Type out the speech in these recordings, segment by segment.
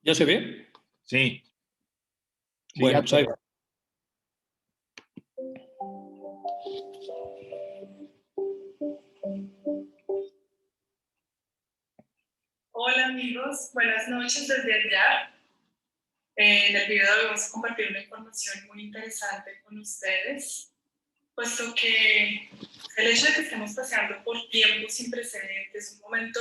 ¿Ya se ve? Sí. Bueno, pues ahí va. Hola amigos, buenas noches desde allá. En el video vamos a compartir una información muy interesante con ustedes, puesto que el hecho de que estemos pasando por tiempos sin precedentes, un momento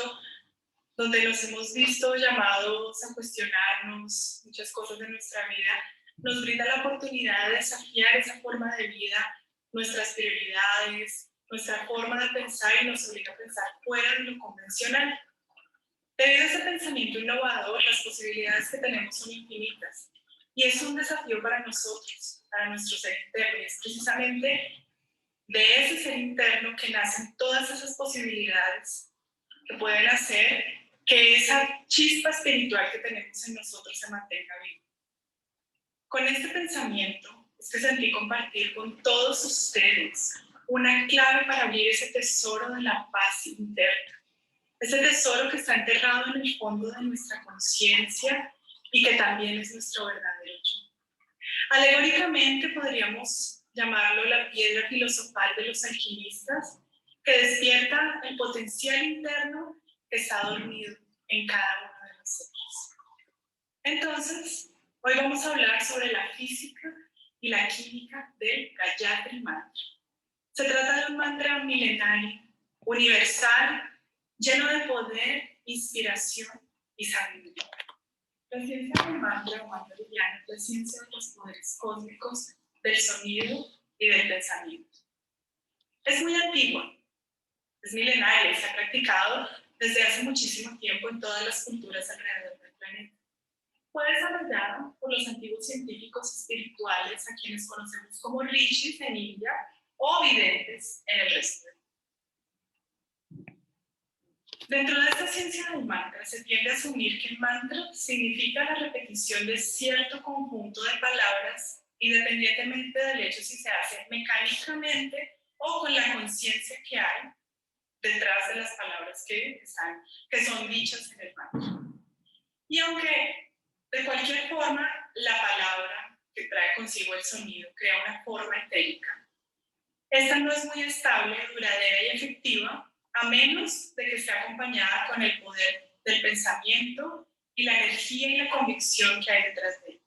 donde nos hemos visto llamados a cuestionarnos muchas cosas de nuestra vida, nos brinda la oportunidad de desafiar esa forma de vida, nuestras prioridades, nuestra forma de pensar y nos obliga a pensar fuera de lo convencional. Debido a ese pensamiento innovador, las posibilidades que tenemos son infinitas y es un desafío para nosotros, para nuestro ser interno. Y es precisamente de ese ser interno que nacen todas esas posibilidades que pueden hacer que esa chispa espiritual que tenemos en nosotros se mantenga viva. Con este pensamiento es que sentí compartir con todos ustedes una clave para abrir ese tesoro de la paz interna. Ese tesoro que está enterrado en el fondo de nuestra conciencia y que también es nuestro verdadero yo. Alegóricamente podríamos llamarlo la piedra filosofal de los alquimistas, que despierta el potencial interno que está dormido en cada uno de nosotros. Entonces, hoy vamos a hablar sobre la física y la química del Gayatri Mantra. Se trata de un mantra milenario, universal, lleno de poder, inspiración y sabiduría. La ciencia del mantra o mantra liviano es la ciencia de los poderes cósmicos del sonido y del pensamiento. Es muy antigua, es milenaria y se ha practicado desde hace muchísimo tiempo en todas las culturas alrededor del planeta. Fue desarrollada por los antiguos científicos espirituales a quienes conocemos como rishis en India o videntes en el resto del mundo. Dentro de esta ciencia del mantra se tiende a asumir que el mantra significa la repetición de cierto conjunto de palabras, independientemente del hecho si se hace mecánicamente o con la conciencia que hay detrás de las palabras que son dichas en el mantra. Y aunque de cualquier forma la palabra que trae consigo el sonido crea una forma etérica, esta no es muy estable, duradera y efectiva, a menos de que esté acompañada con el poder del pensamiento y la energía y la convicción que hay detrás de ella.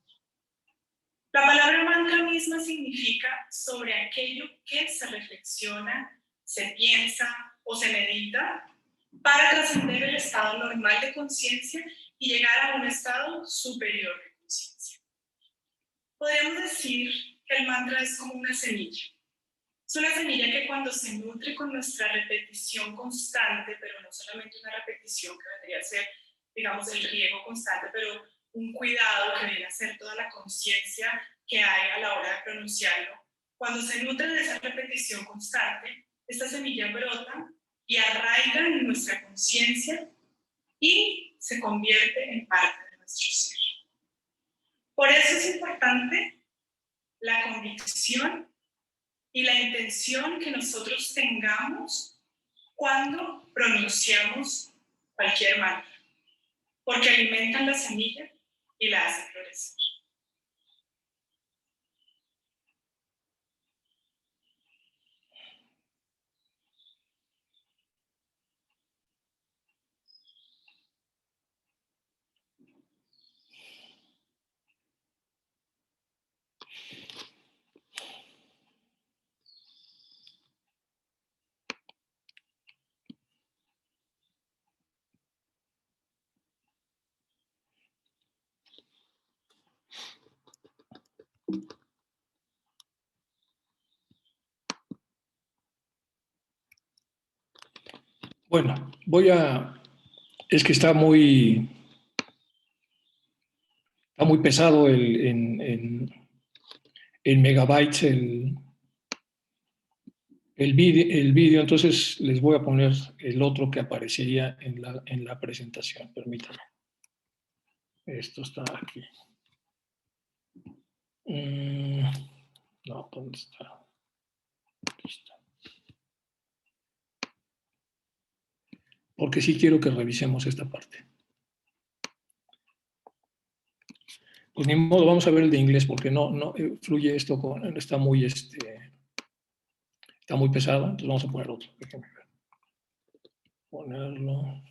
La palabra mantra misma significa sobre aquello que se reflexiona, se piensa o se medita para trascender el estado normal de conciencia y llegar a un estado superior de conciencia. Podríamos decir que el mantra es como una semilla. Es una semilla que cuando se nutre con nuestra repetición constante, pero no solamente una repetición que vendría a ser, digamos, el riego constante, pero un cuidado que viene a ser toda la conciencia que hay a la hora de pronunciarlo. Cuando se nutre de esa repetición constante, esta semilla brota y arraiga en nuestra conciencia y se convierte en parte de nuestro ser. Por eso es importante la convicción y la intención que nosotros tengamos cuando pronunciamos cualquier mantra, porque alimentan la semilla y la hacen florecer. Bueno, es que está muy pesado en megabytes el vídeo, entonces les voy a poner el otro que aparecería en la presentación. Permítanme. Esto está aquí. No, ¿dónde está? Aquí está. porque sí quiero que revisemos esta parte. Pues ni modo, vamos a ver el de inglés, porque no fluye esto, está muy pesada, entonces vamos a poner otro. Déjenme ver. Ponerlo.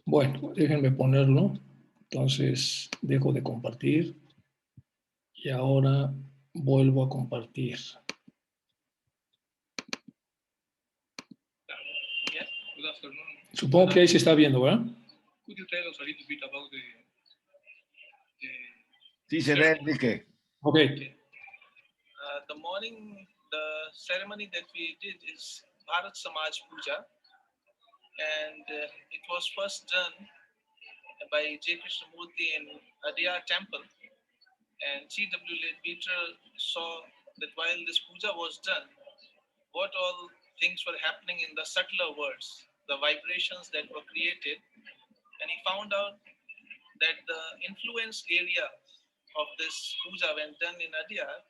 Bueno, déjenme ponerlo. Entonces, dejo de compartir y ahora vuelvo a compartir. Supongo que ahí se está viendo, ¿verdad? Sí, se ve, Enrique. Ok. The morning, the ceremony that we did is Bharat Samaj Puja, and it was first done by J. Krishnamurti in Adyar temple. And C.W. Leadbeater saw that while this puja was done, what all things were happening in the subtler worlds, the vibrations that were created, and he found out that the influence area of this puja when done in Adyar.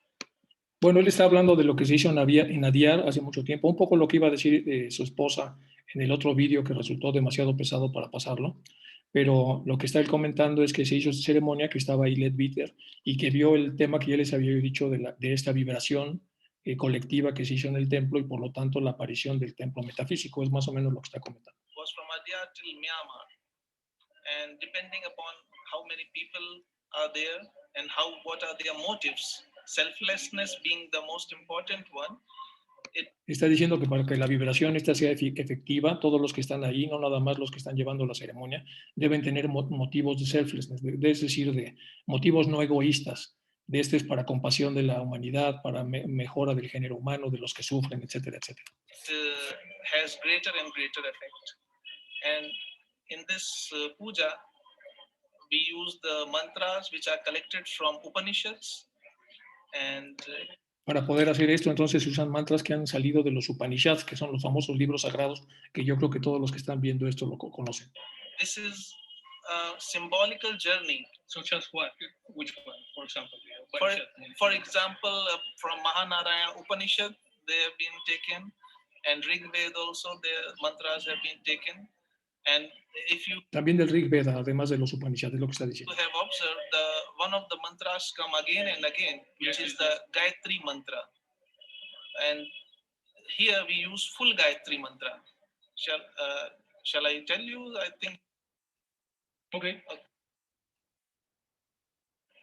Bueno, él está hablando de lo que se hizo en Adyar hace mucho tiempo, un poco lo que iba a decir su esposa en el otro vídeo que resultó demasiado pesado para pasarlo, pero lo que está él comentando es que se hizo esta ceremonia, que estaba ahí Leadbeater y que vio el tema que ya les había dicho de esta vibración colectiva que se hizo en el templo y por lo tanto la aparición del templo metafísico, es más o menos lo que está comentando. Was from Adyar till Myanmar, and depending upon how many people are there and what are their motives, selflessness being the most important one. Está diciendo que para que la vibración esta sea efectiva, todos los que están ahí, no nada más los que están llevando la ceremonia, deben tener motivos de selflessness, es decir, de motivos no egoístas. De este es para compasión de la humanidad, para mejora del género humano, de los que sufren, etcétera, etcétera. It has greater and greater effect. And in this puja, we use the mantras which are collected from Upanishads. And para poder hacer esto, entonces se usan mantras que han salido de los Upanishads, que son los famosos libros sagrados, que yo creo que todos los que están viendo esto lo conocen. This is a symbolical journey. Such as what? Which one, for example? For example, from Mahanarayana Upanishad, they have been taken, and Rig Veda also, their mantras have been taken. And if you también del Rig Veda, además de los Upanishads, es lo que está diciendo. have observed, one of the mantras come again and again, which is the Gayatri mantra. And here we use full Gayatri mantra. Shall I tell you? I think. Okay.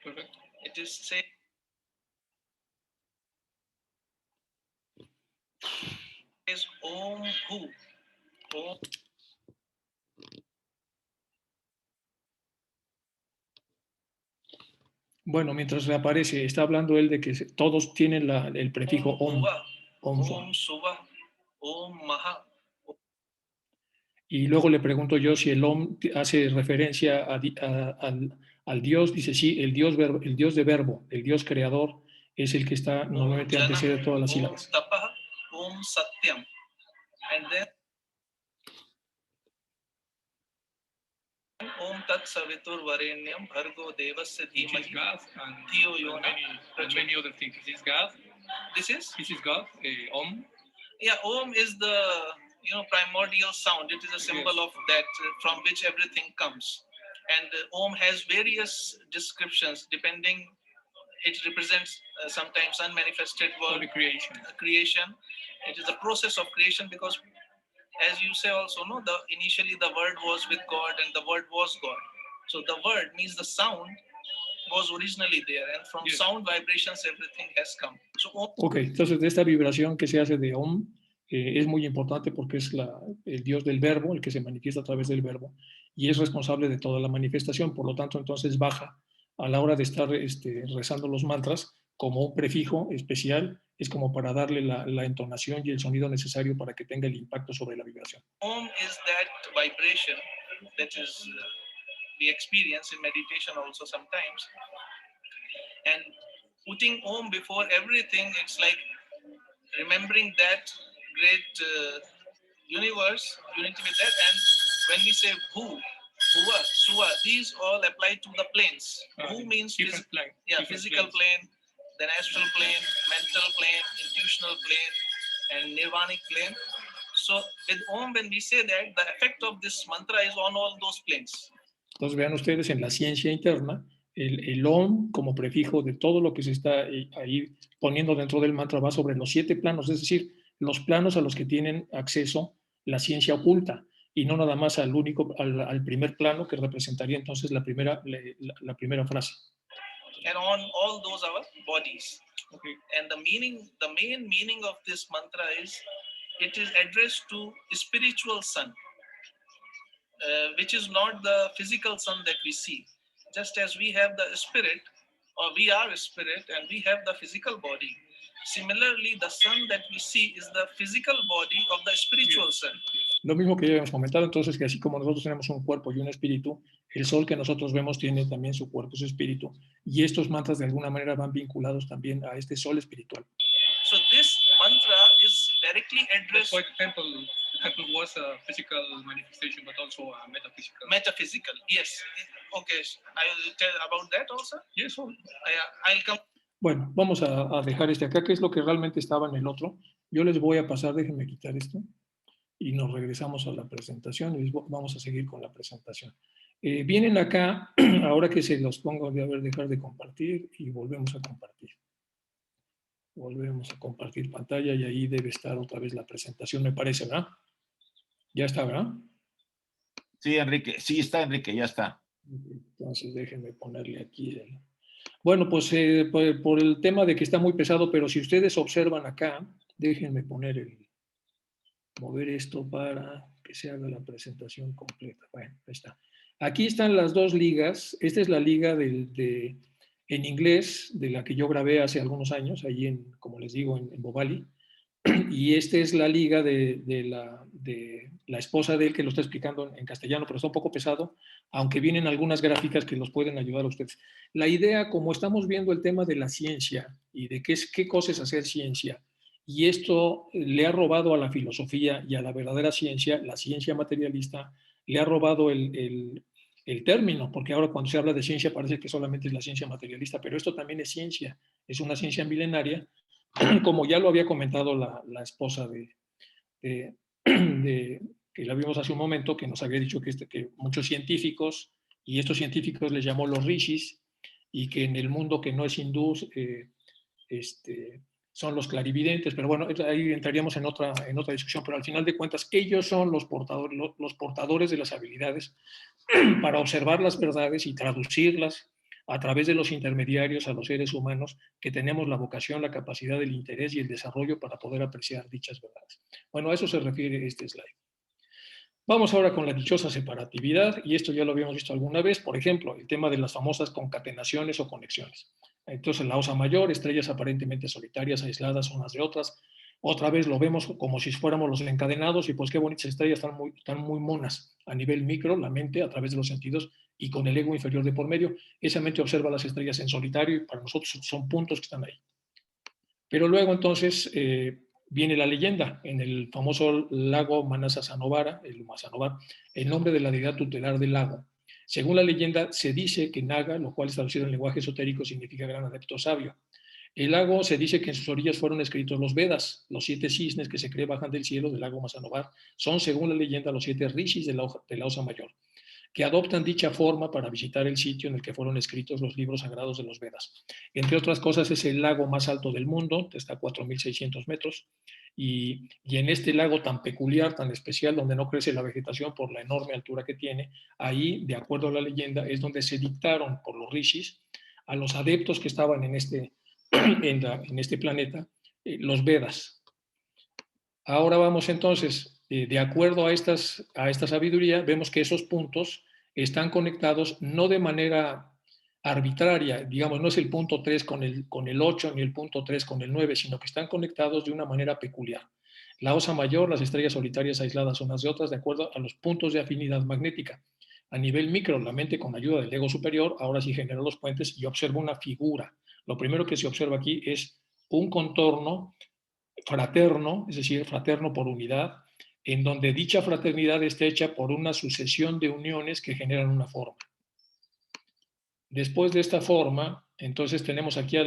Perfect. It is say. Is Om Hu. Om. Bueno, mientras reaparece, está hablando él de que todos tienen el prefijo Om. Om Suva, Om Maha. Y luego le pregunto yo si el Om hace referencia al Dios. Dice sí, el Dios de verbo, el Dios creador, es el que está normalmente antecede de todas las sílabas. Om Tapaha, Om Satyam. And then Om Tat Savitur Varenyam Bhargo Devasya Dhimahi Dhiyo Yona. Many other things. Is this God? This is God. Om. Yeah, Om is the primordial sound. It is a symbol of that from which everything comes. And Om has various descriptions depending. It represents sometimes unmanifested world creation. It is a process of creation because, as you say also, no, initially the word was with God and the word was God. So the word means the sound was originally there, and from sound vibrations everything has come. So Ok, entonces de esta vibración que se hace de Om es muy importante porque es el Dios del verbo, el que se manifiesta a través del verbo y es responsable de toda la manifestación. Por lo tanto, entonces baja a la hora de estar rezando los mantras, como un prefijo especial, es como para darle la entonación y el sonido necesario para que tenga el impacto sobre la vibración. Om is that vibration that is we experience in meditation also sometimes. And putting Om before everything, it's like remembering that great universe, unity with that. And when we say Bhu, Bhuva, Suva, these all apply to the planes. Bhu means different plane. yeah, different physical planes. plane, then astral plane, mental plane, intuitional plane, and nirvanic plane. So with Om, when we say that, the effect of this mantra is on all those planes. Entonces vean ustedes en la ciencia interna, el Om como prefijo de todo lo que se está ahí poniendo dentro del mantra va sobre los 7 planos, es decir, los planos a los que tienen acceso la ciencia oculta, y no nada más al primer plano que representaría entonces la primera frase. And on all those our bodies. Okay. And the main meaning of this mantra is it is addressed to spiritual sun, which is not the physical sun that we see. Just as we have the spirit, or we are a spirit, and we have the physical body. Similarly, the sun that we see is the physical body of the spiritual sun. Lo mismo que ya habíamos comentado, entonces, que así como nosotros tenemos un cuerpo y un espíritu, el sol que nosotros vemos tiene también su cuerpo, su espíritu, y estos mantras de alguna manera van vinculados también a este sol espiritual. So this mantra is directly That's addressed why the temple was a physical manifestation, but also a metaphysical. metaphysical. Yes. Okay. I will tell about that also. Yes, all. I'll come. Bueno, vamos a dejar este acá, que es lo que realmente estaba en el otro. Yo les voy a pasar, déjenme quitar esto, y nos regresamos a la presentación, y vamos a seguir con la presentación. Vienen acá, ahora que se los pongo, de dejar de compartir, y volvemos a compartir. Volvemos a compartir pantalla, y ahí debe estar otra vez la presentación, me parece, ¿verdad? Ya está, ¿verdad? Sí, Enrique, sí está, Enrique, ya está. Entonces déjenme ponerle aquí el... Bueno, pues por el tema de que está muy pesado, pero si ustedes observan acá, déjenme mover esto para que se haga la presentación completa. Bueno, ahí está. Aquí están las dos ligas. Esta es la liga en inglés, de la que yo grabé hace algunos años, allí como les digo, en Bobali. Y esta es la liga de la esposa de él, que lo está explicando en castellano, pero está un poco pesado, aunque vienen algunas gráficas que los pueden ayudar a ustedes. La idea, como estamos viendo el tema de la ciencia y de qué cosa es hacer ciencia, y esto le ha robado a la filosofía y a la verdadera ciencia, la ciencia materialista, le ha robado el término, porque ahora cuando se habla de ciencia parece que solamente es la ciencia materialista, pero esto también es ciencia, es una ciencia milenaria, como ya lo había comentado la esposa que la vimos hace un momento, que nos había dicho que muchos científicos, y estos científicos les llamó los rishis, y que en el mundo que no es hindú son los clarividentes, pero bueno, ahí entraríamos en otra discusión, pero al final de cuentas ellos son los portadores de las habilidades para observar las verdades y traducirlas a través de los intermediarios a los seres humanos, que tenemos la vocación, la capacidad, el interés y el desarrollo para poder apreciar dichas verdades. Bueno, a eso se refiere este slide. Vamos ahora con la dichosa separatividad, y esto ya lo habíamos visto alguna vez, por ejemplo, el tema de las famosas concatenaciones o conexiones. Entonces, la Osa Mayor, estrellas aparentemente solitarias, aisladas unas de otras. Otra vez lo vemos como si fuéramos los encadenados, y pues qué bonitas estrellas, están muy monas a nivel micro, la mente a través de los sentidos y con el ego inferior de por medio. Esa mente observa las estrellas en solitario y para nosotros son puntos que están ahí. Pero luego entonces viene la leyenda en el famoso lago Manasasanovar, el nombre de la deidad tutelar del lago. Según la leyenda se dice que Naga, lo cual es traducido en lenguaje esotérico significa gran adepto sabio. El lago se dice que en sus orillas fueron escritos los Vedas, los 7 cisnes que se cree bajan del cielo del lago Manasanovar. Son, según la leyenda, los 7 rishis de la Osa Mayor, que adoptan dicha forma para visitar el sitio en el que fueron escritos los libros sagrados de los Vedas. Entre otras cosas, es el lago más alto del mundo, está a 4.600 metros, y en este lago tan peculiar, tan especial, donde no crece la vegetación por la enorme altura que tiene, ahí, de acuerdo a la leyenda, es donde se dictaron por los rishis a los adeptos que estaban en este planeta, los Vedas. Ahora vamos entonces, de acuerdo a esta sabiduría, vemos que esos puntos están conectados no de manera arbitraria, digamos, no es el punto 3 con el 8 ni el punto 3 con el 9, sino que están conectados de una manera peculiar. La osa mayor, las estrellas solitarias aisladas unas de otras de acuerdo a los puntos de afinidad magnética. A nivel micro, la mente con ayuda del ego superior ahora sí genera los puentes y observa una figura. Lo primero que se observa aquí es un contorno fraterno, es decir, fraterno por unidad, en donde dicha fraternidad está hecha por una sucesión de uniones que generan una forma. Después de esta forma, entonces tenemos aquí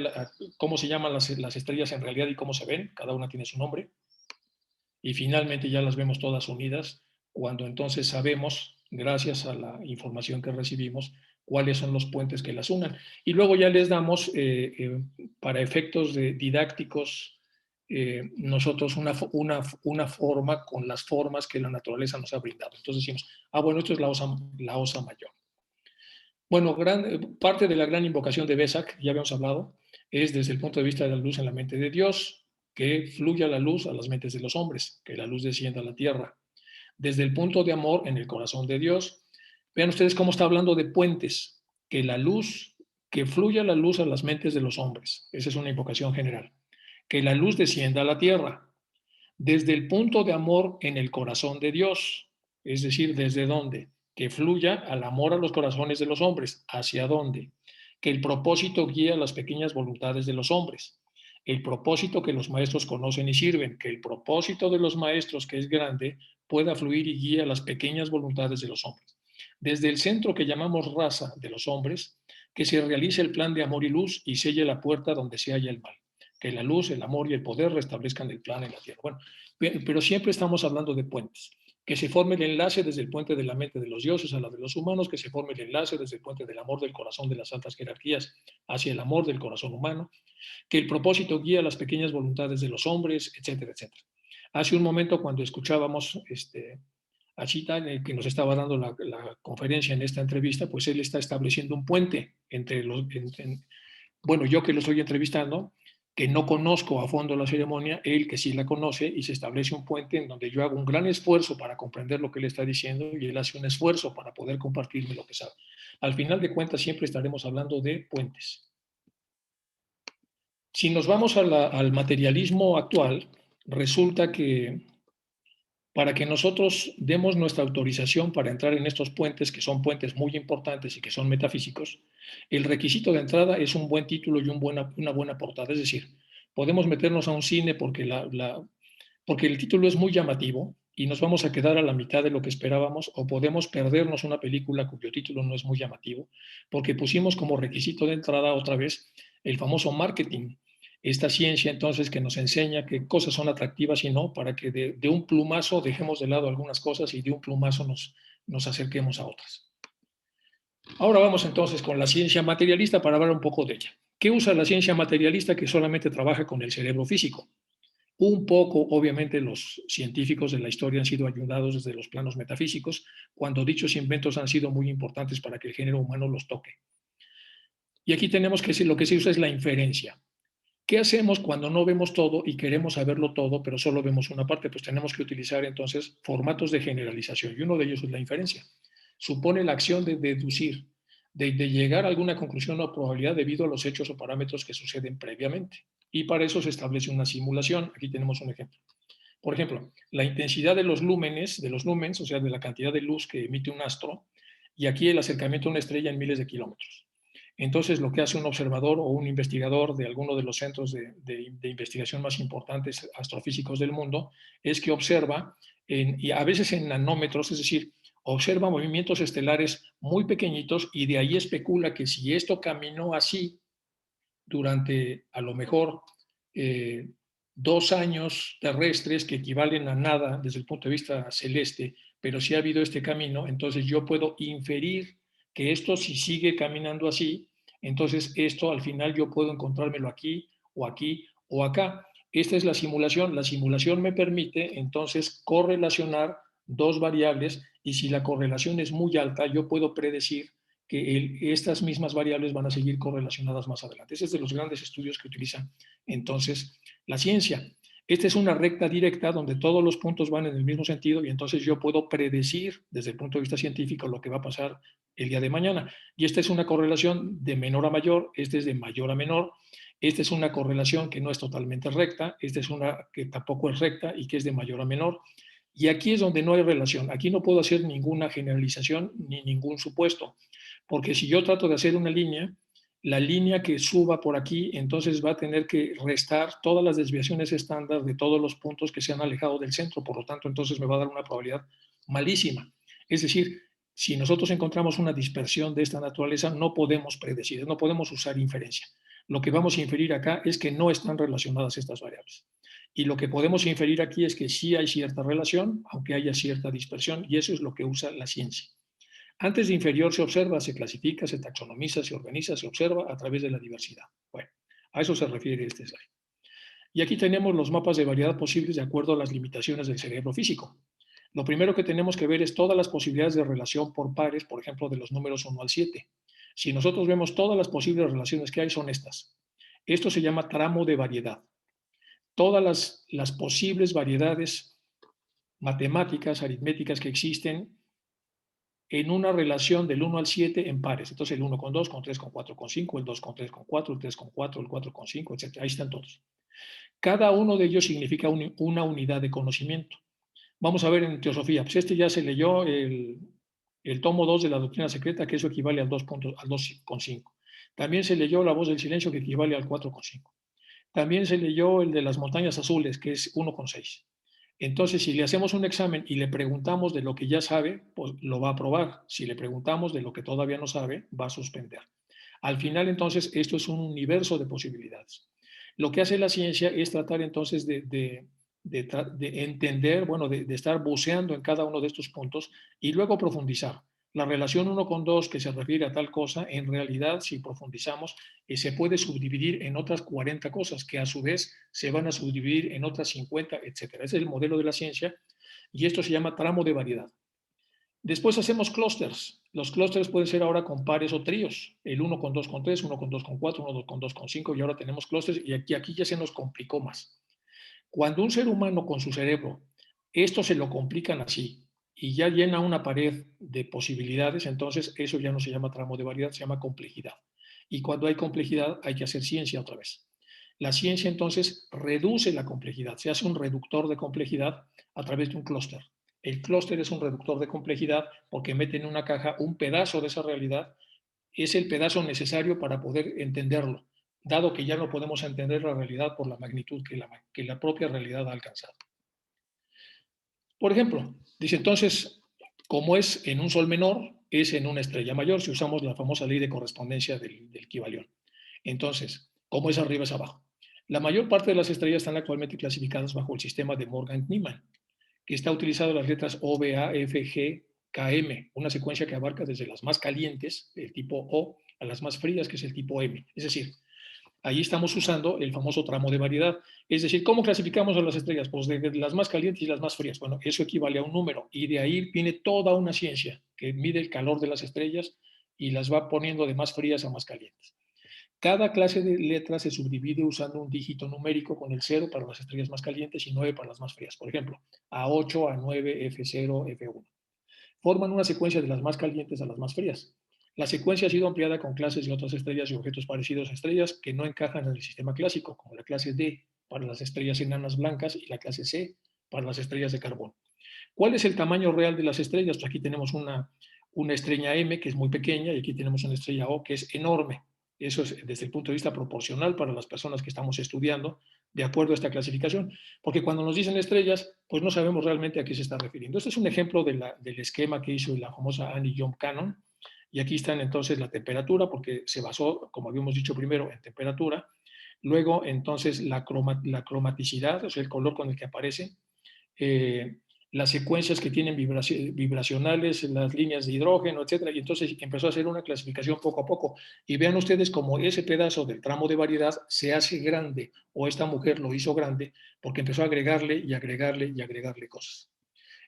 cómo se llaman las estrellas en realidad y cómo se ven, cada una tiene su nombre, y finalmente ya las vemos todas unidas, cuando entonces sabemos, gracias a la información que recibimos, cuáles son los puentes que las unan. Y luego ya les damos, para efectos didácticos, nosotros una forma con las formas que la naturaleza nos ha brindado. Entonces decimos, bueno, esto es la osa mayor. Bueno, parte de la gran invocación de Vesak, ya habíamos hablado, es desde el punto de vista de la luz en la mente de Dios, que fluya la luz a las mentes de los hombres, que la luz descienda a la tierra. Desde el punto de amor en el corazón de Dios, vean ustedes cómo está hablando de puentes, que la luz, que fluya la luz a las mentes de los hombres. Esa es una invocación general. Que la luz descienda a la tierra. Desde el punto de amor en el corazón de Dios, es decir, ¿desde dónde? Que fluya al amor a los corazones de los hombres. ¿Hacia dónde? Que el propósito guíe a las pequeñas voluntades de los hombres. El propósito que los maestros conocen y sirven. Que el propósito de los maestros, que es grande, pueda fluir y guíe a las pequeñas voluntades de los hombres. Desde el centro que llamamos raza de los hombres, que se realice el plan de amor y luz y selle la puerta donde se halla el mal. Que la luz, el amor y el poder restablezcan el plan en la tierra. Bueno, pero siempre estamos hablando de puentes. Que se forme el enlace desde el puente de la mente de los dioses a la de los humanos, que se forme el enlace desde el puente del amor del corazón de las altas jerarquías hacia el amor del corazón humano, que el propósito guía a las pequeñas voluntades de los hombres, etcétera, etcétera. Hace un momento cuando escuchábamos a Chita, que nos estaba dando la conferencia en esta entrevista, pues él está estableciendo un puente entre los... bueno, yo que lo estoy entrevistando, que no conozco a fondo la ceremonia, él que sí la conoce, y se establece un puente en donde yo hago un gran esfuerzo para comprender lo que él está diciendo y él hace un esfuerzo para poder compartirme lo que sabe. Al final de cuentas siempre estaremos hablando de puentes. Si nos vamos al materialismo actual, resulta que para que nosotros demos nuestra autorización para entrar en estos puentes, que son puentes muy importantes y que son metafísicos, el requisito de entrada es un buen título y una buena portada. Es decir, podemos meternos a un cine porque el título es muy llamativo y nos vamos a quedar a la mitad de lo que esperábamos, o podemos perdernos una película cuyo título no es muy llamativo, porque pusimos como requisito de entrada otra vez el famoso marketing. Esta ciencia entonces que nos enseña qué cosas son atractivas y no, para que de un plumazo dejemos de lado algunas cosas y de un plumazo nos acerquemos a otras. Ahora vamos entonces con la ciencia materialista para hablar un poco de ella. ¿Qué usa la ciencia materialista que solamente trabaja con el cerebro físico? Un poco, obviamente, los científicos de la historia han sido ayudados desde los planos metafísicos, cuando dichos inventos han sido muy importantes para que el género humano los toque. Y aquí tenemos que decir, lo que se usa es la inferencia. ¿Qué hacemos cuando no vemos todo y queremos saberlo todo, pero solo vemos una parte? Pues tenemos que utilizar entonces formatos de generalización, y uno de ellos es la inferencia. Supone la acción de deducir, de llegar a alguna conclusión o probabilidad debido a los hechos o parámetros que suceden previamente. Y para eso se establece una simulación. Aquí tenemos un ejemplo. Por ejemplo, la intensidad de los lumens, o sea, de la cantidad de luz que emite un astro, y aquí el acercamiento a una estrella en miles de kilómetros. Entonces, lo que hace un observador o un investigador de alguno de los centros de investigación más importantes astrofísicos del mundo es que observa, y a veces en nanómetros, es decir, observa movimientos estelares muy pequeñitos y de ahí especula que si esto caminó así durante a lo mejor 2 años terrestres, que equivalen a nada desde el punto de vista celeste, pero si ha habido este camino, entonces yo puedo inferir que esto, si sigue caminando así, entonces esto al final yo puedo encontrármelo aquí o aquí o acá. Esta es la simulación. La simulación me permite entonces correlacionar dos variables, y si la correlación es muy alta, yo puedo predecir que estas mismas variables van a seguir correlacionadas más adelante. Ese es de los grandes estudios que utilizan entonces la ciencia. Esta es una recta directa donde todos los puntos van en el mismo sentido y entonces yo puedo predecir desde el punto de vista científico lo que va a pasar el día de mañana. Y esta es una correlación de menor a mayor, esta es de mayor a menor, esta es una correlación que no es totalmente recta, esta es una que tampoco es recta y que es de mayor a menor. Y aquí es donde no hay relación. Aquí no puedo hacer ninguna generalización ni ningún supuesto, porque si yo trato de hacer una línea, la línea que suba por aquí, entonces va a tener que restar todas las desviaciones estándar de todos los puntos que se han alejado del centro. Por lo tanto, entonces me va a dar una probabilidad malísima. Es decir, si nosotros encontramos una dispersión de esta naturaleza, no podemos predecir, no podemos usar inferencia. Lo que vamos a inferir acá es que no están relacionadas estas variables. Y lo que podemos inferir aquí es que sí hay cierta relación, aunque haya cierta dispersión, y eso es lo que usa la ciencia. Antes de inferior se observa, se clasifica, se taxonomiza, se organiza, se observa a través de la diversidad. Bueno, a eso se refiere este slide. Y aquí tenemos los mapas de variedad posibles de acuerdo a las limitaciones del cerebro físico. Lo primero que tenemos que ver es todas las posibilidades de relación por pares, por ejemplo, de los números 1 al 7. Si nosotros vemos todas las posibles relaciones que hay, son estas. Esto se llama tramo de variedad. Todas las posibles variedades matemáticas, aritméticas que existen en una relación del 1 al 7 en pares. Entonces el 1 con 2, con 3, con 4, con 5, el 2 con 3, con 4, el 3 con 4, el 4 con 5, etc. Ahí están todos. Cada uno de ellos significa una unidad de conocimiento. Vamos a ver en teosofía. Pues este ya se leyó el tomo 2 de la doctrina secreta, que eso equivale al 2,5. También se leyó la voz del silencio, que equivale al 4,5. También se leyó el de las montañas azules, que es 1,6. Entonces, si le hacemos un examen y le preguntamos de lo que ya sabe, pues lo va a aprobar. Si le preguntamos de lo que todavía no sabe, va a suspender. Al final, entonces, esto es un universo de posibilidades. Lo que hace la ciencia es tratar entonces de entender, bueno, de estar buceando en cada uno de estos puntos y luego profundizar. La relación 1 con 2 que se refiere a tal cosa, en realidad, si profundizamos, se puede subdividir en otras 40 cosas que a su vez se van a subdividir en otras 50, etc. Ese es el modelo de la ciencia y esto se llama tramo de variedad. Después hacemos clústeres. Los clústeres pueden ser ahora con pares o tríos. El 1 con 2 con 3, 1 con 2 con 4, 1 con 2 con 5 y ahora tenemos clústeres y aquí ya se nos complicó más. Cuando un ser humano con su cerebro, esto se lo complican así y ya llena una pared de posibilidades, entonces eso ya no se llama tramo de variedad, se llama complejidad. Y cuando hay complejidad hay que hacer ciencia otra vez. La ciencia entonces reduce la complejidad, se hace un reductor de complejidad a través de un clúster. El clúster es un reductor de complejidad porque mete en una caja un pedazo de esa realidad, es el pedazo necesario para poder entenderlo, dado que ya no podemos entender la realidad por la magnitud que la propia realidad ha alcanzado. Por ejemplo, dice entonces, como es en un sol menor, es en una estrella mayor, si usamos la famosa ley de correspondencia del Kybalión. Entonces, como es arriba es abajo. La mayor parte de las estrellas están actualmente clasificadas bajo el sistema de Morgan-Gneeman, que está utilizando las letras O, B, A, F, G, K, M, una secuencia que abarca desde las más calientes, el tipo O, a las más frías, que es el tipo M. Es decir, ahí estamos usando el famoso tramo de variedad. Es decir, ¿cómo clasificamos a las estrellas? Pues de las más calientes y las más frías. Bueno, eso equivale a un número y de ahí viene toda una ciencia que mide el calor de las estrellas y las va poniendo de más frías a más calientes. Cada clase de letras se subdivide usando un dígito numérico con el 0 para las estrellas más calientes y 9 para las más frías. Por ejemplo, A8, A9, F0, F1. Forman una secuencia de las más calientes a las más frías. La secuencia ha sido ampliada con clases de otras estrellas y objetos parecidos a estrellas que no encajan en el sistema clásico, como la clase D para las estrellas enanas blancas y la clase C para las estrellas de carbón. ¿Cuál es el tamaño real de las estrellas? Pues aquí tenemos una estrella M, que es muy pequeña, y aquí tenemos una estrella O, que es enorme. Eso es desde el punto de vista proporcional para las personas que estamos estudiando, de acuerdo a esta clasificación. Porque cuando nos dicen estrellas, pues no sabemos realmente a qué se está refiriendo. Este es un ejemplo del esquema que hizo la famosa Annie Jump Cannon. Y aquí están entonces la temperatura, porque se basó, como habíamos dicho primero, en temperatura. Luego, entonces, la cromaticidad, o sea, el color con el que aparece. Las secuencias que tienen vibracionales, las líneas de hidrógeno, etcétera, y entonces empezó a hacer una clasificación poco a poco. Y vean ustedes cómo ese pedazo del tramo de variedad se hace grande, o esta mujer lo hizo grande, porque empezó a agregarle y agregarle y agregarle cosas.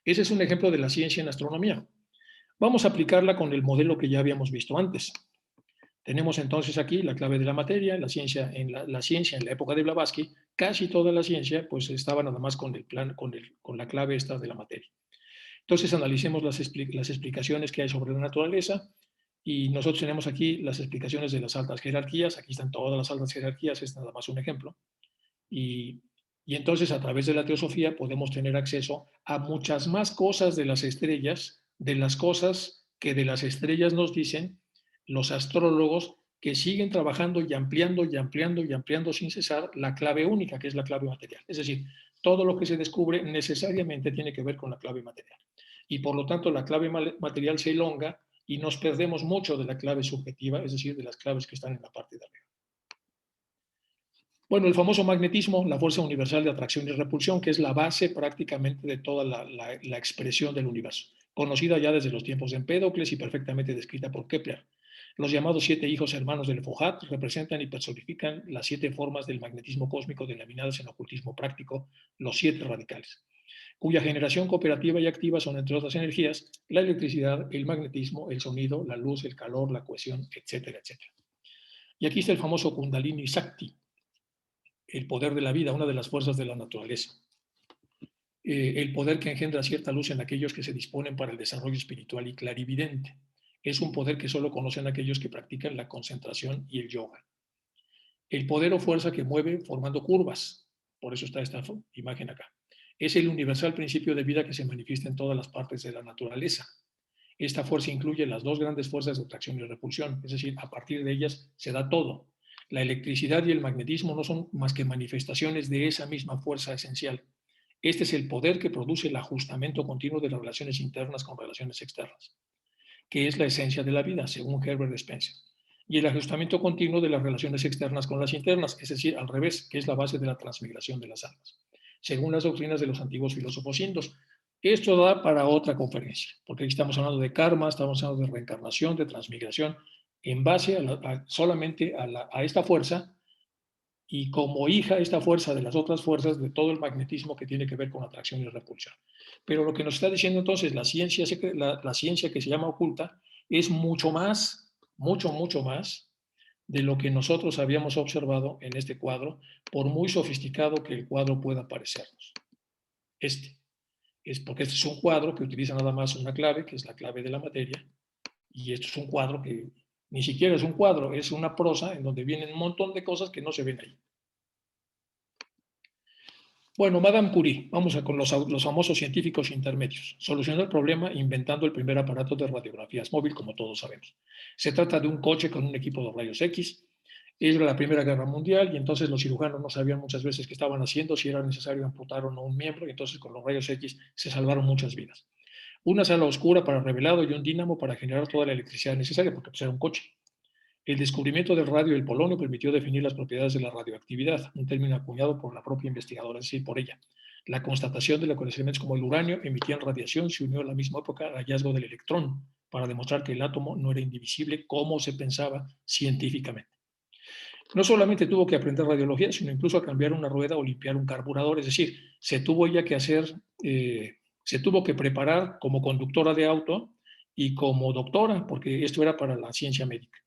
Ese es un ejemplo de la ciencia en astronomía. Vamos a aplicarla con el modelo que ya habíamos visto antes. Tenemos entonces aquí la clave de la materia, la ciencia en la época de Blavatsky, casi toda la ciencia pues estaba nada más con la clave esta de la materia. Entonces analicemos las explicaciones que hay sobre la naturaleza y nosotros tenemos aquí las explicaciones de las altas jerarquías, aquí están todas las altas jerarquías, es nada más un ejemplo. Y entonces a través de la teosofía podemos tener acceso a muchas más cosas de las estrellas, de las cosas que de las estrellas nos dicen los astrólogos que siguen trabajando y ampliando y ampliando y ampliando sin cesar la clave única, que es la clave material. Es decir, todo lo que se descubre necesariamente tiene que ver con la clave material. Y por lo tanto la clave material se elonga y nos perdemos mucho de la clave subjetiva, es decir, de las claves que están en la parte de arriba. Bueno, el famoso magnetismo, la fuerza universal de atracción y repulsión, que es la base prácticamente de toda la expresión del universo, conocida ya desde los tiempos de Empédocles y perfectamente descrita por Kepler. Los llamados 7 hijos hermanos del Foucault representan y personifican las 7 formas del magnetismo cósmico denominadas en ocultismo práctico los 7 radicales, cuya generación cooperativa y activa son, entre otras energías, la electricidad, el magnetismo, el sonido, la luz, el calor, la cohesión, etcétera, etcétera. Y aquí está el famoso Kundalini Shakti, el poder de la vida, una de las fuerzas de la naturaleza. El poder que engendra cierta luz en aquellos que se disponen para el desarrollo espiritual y clarividente. Es un poder que solo conocen aquellos que practican la concentración y el yoga. El poder o fuerza que mueve formando curvas, por eso está esta imagen acá. Es el universal principio de vida que se manifiesta en todas las partes de la naturaleza. Esta fuerza incluye las 2 grandes fuerzas de atracción y repulsión, es decir, a partir de ellas se da todo. La electricidad y el magnetismo no son más que manifestaciones de esa misma fuerza esencial. Este es el poder que produce el ajustamiento continuo de las relaciones internas con relaciones externas, que es la esencia de la vida, según Herbert Spencer, y el ajustamiento continuo de las relaciones externas con las internas, es decir, al revés, que es la base de la transmigración de las almas, según las doctrinas de los antiguos filósofos indios. Esto da para otra conferencia, porque aquí estamos hablando de karma, estamos hablando de reencarnación, de transmigración, en base solamente a esta fuerza, y como hija esta fuerza de las otras fuerzas de todo el magnetismo que tiene que ver con atracción y repulsión. Pero lo que nos está diciendo entonces la ciencia que se llama oculta es mucho más de lo que nosotros habíamos observado en este cuadro, por muy sofisticado que el cuadro pueda parecernos. Es porque este es un cuadro que utiliza nada más una clave, que es la clave de la materia, y esto es un cuadro que ni siquiera es un cuadro, es una prosa en donde vienen un montón de cosas que no se ven ahí. Bueno, Madame Curie, vamos con los famosos científicos intermedios. Solucionó el problema inventando el primer aparato de radiografías móvil, como todos sabemos. Se trata de un coche con un equipo de rayos X. Era la Primera Guerra Mundial y entonces los cirujanos no sabían muchas veces qué estaban haciendo, si era necesario amputar o no un miembro, y entonces con los rayos X se salvaron muchas vidas. Una sala oscura para revelado y un dínamo para generar toda la electricidad necesaria, porque pues, era un coche. El descubrimiento del radio y el polonio permitió definir las propiedades de la radioactividad, un término acuñado por la propia investigadora, es decir, por ella. La constatación de los conocimientos como el uranio emitían radiación se unió a la misma época al hallazgo del electrón, para demostrar que el átomo no era indivisible como se pensaba científicamente. No solamente tuvo que aprender radiología, sino incluso a cambiar una rueda o limpiar un carburador, es decir, se tuvo ella que hacer, se tuvo que preparar como conductora de auto y como doctora, porque esto era para la ciencia médica.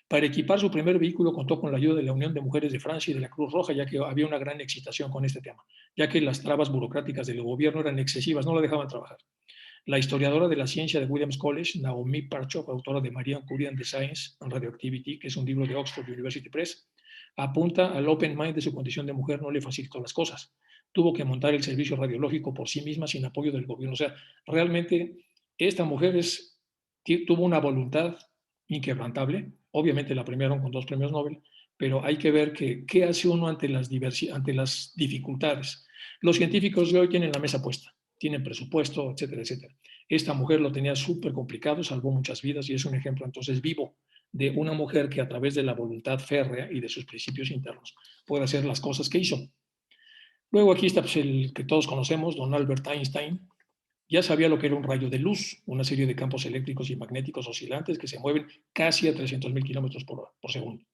Para equipar su primer vehículo contó con la ayuda de la Unión de Mujeres de Francia y de la Cruz Roja, ya que había una gran excitación con este tema, ya que las trabas burocráticas del gobierno eran excesivas, no la dejaban trabajar. La historiadora de la ciencia de Williams College, Naomi Parchov, autora de Marie Curie and the Science and Radioactivity, que es un libro de Oxford University Press, apunta al open mind de su condición de mujer no le facilitó las cosas. Tuvo que montar el servicio radiológico por sí misma sin apoyo del gobierno. O sea, realmente esta mujer tuvo una voluntad inquebrantable. Obviamente la premiaron con 2 premios Nobel, pero hay que ver qué hace uno ante las dificultades. Los científicos de hoy tienen la mesa puesta, tienen presupuesto, etcétera, etcétera. Esta mujer lo tenía súper complicado, salvó muchas vidas y es un ejemplo entonces vivo de una mujer que a través de la voluntad férrea y de sus principios internos puede hacer las cosas que hizo. Luego aquí está pues, el que todos conocemos, don Albert Einstein. Ya sabía lo que era un rayo de luz, una serie de campos eléctricos y magnéticos oscilantes que se mueven casi a 300.000 kilómetros por segundo.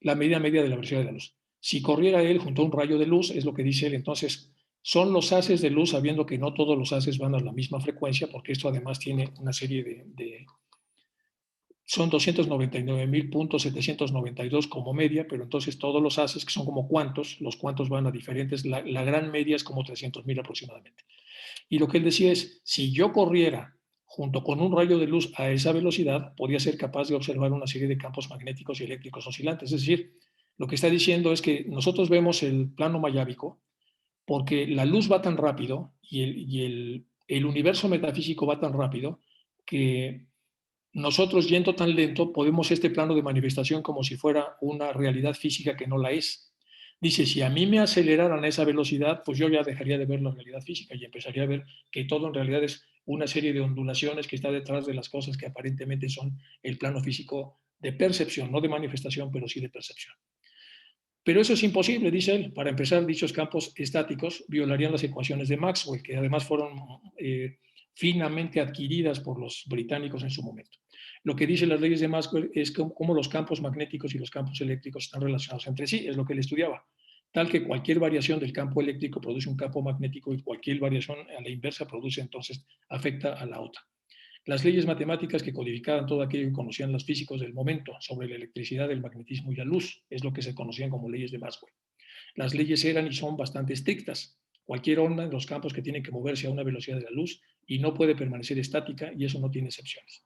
La medida media de la velocidad de la luz. Si corriera él junto a un rayo de luz, es lo que dice él, entonces son los haces de luz, sabiendo que no todos los haces van a la misma frecuencia, porque esto además tiene una serie son 299.792 como media, pero entonces todos los haces, que son como cuantos, los cuantos van a diferentes, la gran media es como 300.000 aproximadamente. Y lo que él decía es, si yo corriera junto con un rayo de luz a esa velocidad, podía ser capaz de observar una serie de campos magnéticos y eléctricos oscilantes. Es decir, lo que está diciendo es que nosotros vemos el plano mayábico porque la luz va tan rápido y el universo metafísico va tan rápido que nosotros, yendo tan lento, podemos este plano de manifestación como si fuera una realidad física que no la es. Dice, si a mí me aceleraran a esa velocidad, pues yo ya dejaría de ver la realidad física y empezaría a ver que todo en realidad es una serie de ondulaciones que está detrás de las cosas que aparentemente son el plano físico de percepción, no de manifestación, pero sí de percepción. Pero eso es imposible, dice él. Para empezar, dichos campos estáticos violarían las ecuaciones de Maxwell, que además fueron finamente adquiridas por los británicos en su momento. Lo que dicen las leyes de Maxwell es cómo los campos magnéticos y los campos eléctricos están relacionados entre sí, es lo que él estudiaba. Tal que cualquier variación del campo eléctrico produce un campo magnético y cualquier variación a la inversa produce entonces, afecta a la otra. Las leyes matemáticas que codificaban todo aquello que conocían los físicos del momento sobre la electricidad, el magnetismo y la luz, es lo que se conocían como leyes de Maxwell. Las leyes eran y son bastante estrictas. Cualquier onda en los campos que tiene que moverse a una velocidad de la luz y no puede permanecer estática y eso no tiene excepciones.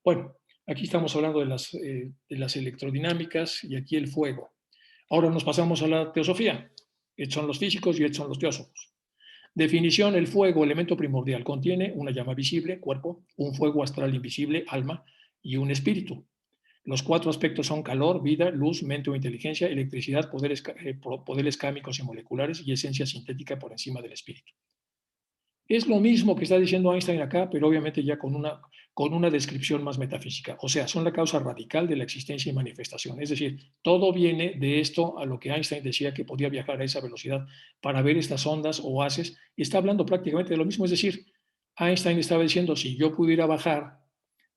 Bueno, aquí estamos hablando de las electrodinámicas y aquí el fuego. Ahora nos pasamos a la teosofía. Estos son los físicos y estos son los teósofos. Definición: el fuego, elemento primordial, contiene una llama visible, cuerpo, un fuego astral invisible, alma, y un espíritu. Los cuatro aspectos son calor, vida, luz, mente o inteligencia, electricidad, poderes cámicos y moleculares y esencia sintética por encima del espíritu. Es lo mismo que está diciendo Einstein acá, pero obviamente ya con una descripción más metafísica. O sea, son la causa radical de la existencia y manifestación. Es decir, todo viene de esto a lo que Einstein decía que podía viajar a esa velocidad para ver estas ondas o haces. Y está hablando prácticamente de lo mismo. Es decir, Einstein estaba diciendo, si yo pudiera bajar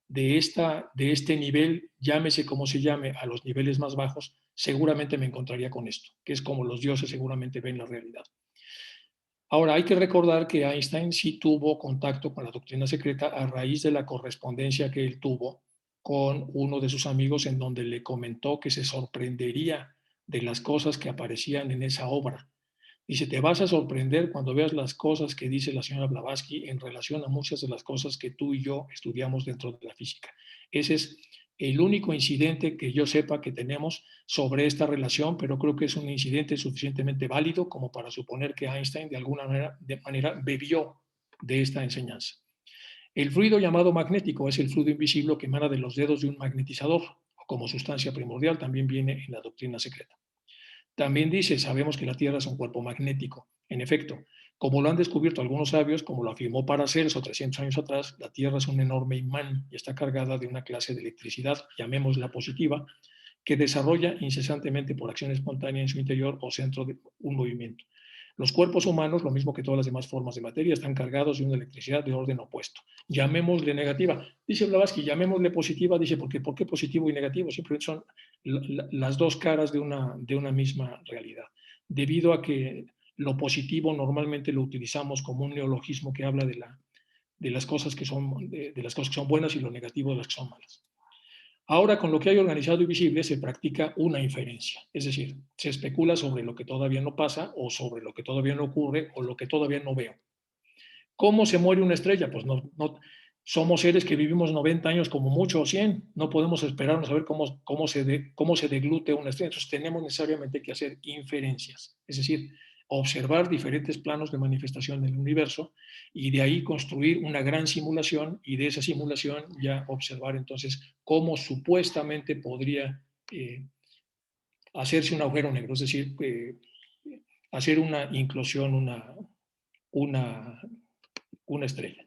de este nivel, llámese como se llame, a los niveles más bajos, seguramente me encontraría con esto, que es como los dioses seguramente ven la realidad. Ahora, hay que recordar que Einstein sí tuvo contacto con la doctrina secreta a raíz de la correspondencia que él tuvo con uno de sus amigos en donde le comentó que se sorprendería de las cosas que aparecían en esa obra. Dice, te vas a sorprender cuando veas las cosas que dice la señora Blavatsky en relación a muchas de las cosas que tú y yo estudiamos dentro de la física. Ese es el único incidente que yo sepa que tenemos sobre esta relación, pero creo que es un incidente suficientemente válido como para suponer que Einstein de alguna manera bebió de esta enseñanza. El fluido llamado magnético es el fluido invisible que emana de los dedos de un magnetizador, o como sustancia primordial, también viene en la doctrina secreta. También dice, sabemos que la Tierra es un cuerpo magnético. En efecto, como lo han descubierto algunos sabios, como lo afirmó Paracelso 300 años atrás, la Tierra es un enorme imán y está cargada de una clase de electricidad, llamémosla positiva, que desarrolla incesantemente por acción espontánea en su interior o centro de un movimiento. Los cuerpos humanos, lo mismo que todas las demás formas de materia, están cargados de una electricidad de orden opuesto. Llamémosle negativa. Dice Blavatsky, llamémosle positiva. Dice, ¿por qué positivo y negativo? Simplemente son las dos caras de una misma realidad. Debido a que lo positivo normalmente lo utilizamos como un neologismo que habla de las cosas que son buenas y lo negativo de las que son malas. Ahora, con lo que hay organizado y visible, se practica una inferencia, es decir, se especula sobre lo que todavía no pasa o sobre lo que todavía no ocurre o lo que todavía no veo. ¿Cómo se muere una estrella? Pues no somos seres que vivimos 90 años como mucho o 100, no podemos esperarnos a ver cómo se deglute una estrella, entonces tenemos necesariamente que hacer inferencias, es decir, observar diferentes planos de manifestación del universo y de ahí construir una gran simulación y de esa simulación ya observar entonces cómo supuestamente podría hacerse un agujero negro, es decir, hacer una inclusión, una estrella.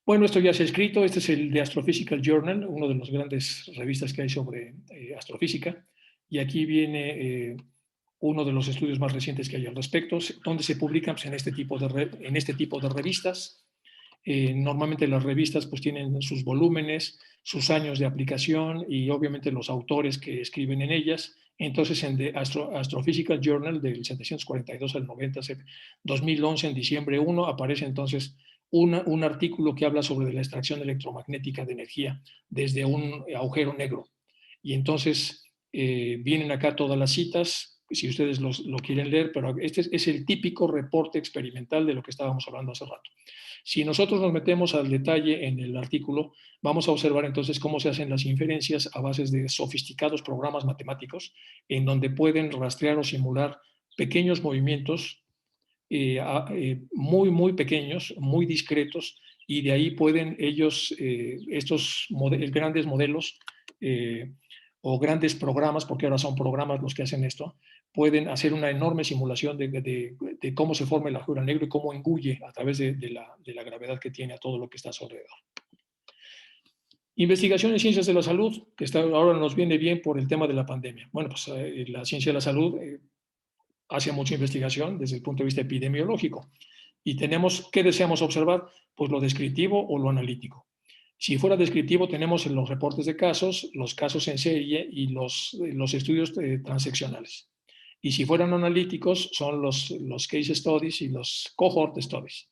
Bueno, esto ya se ha escrito, este es el de Astrophysical Journal, uno de las grandes revistas que hay sobre astrofísica, y aquí viene uno de los estudios más recientes que hay al respecto, donde se publican pues, en este tipo de revistas. Normalmente las revistas pues, tienen sus volúmenes, sus años de aplicación y obviamente los autores que escriben en ellas. Entonces, en The Astrophysical Journal del 742 al 90, 2011, en diciembre 1, aparece entonces un artículo que habla sobre la extracción electromagnética de energía desde un agujero negro. Y entonces vienen acá todas las citas, si ustedes lo quieren leer, pero este es el típico reporte experimental de lo que estábamos hablando hace rato. Si nosotros nos metemos al detalle en el artículo, vamos a observar entonces cómo se hacen las inferencias a base de sofisticados programas matemáticos en donde pueden rastrear o simular pequeños movimientos muy pequeños, muy discretos, y de ahí pueden ellos, estos grandes modelos o grandes programas, porque ahora son programas los que hacen esto, pueden hacer una enorme simulación de cómo se forma el agujero negro y cómo engulle a través de la gravedad que tiene a todo lo que está a su alrededor. Investigación en ciencias de la salud, que ahora nos viene bien por el tema de la pandemia. Bueno, pues la ciencia de la salud hace mucha investigación desde el punto de vista epidemiológico. Y tenemos, ¿qué deseamos observar? Pues lo descriptivo o lo analítico. Si fuera descriptivo, tenemos los reportes de casos, los casos en serie y los estudios transeccionales. Y si fueran analíticos, son los case studies y los cohort studies.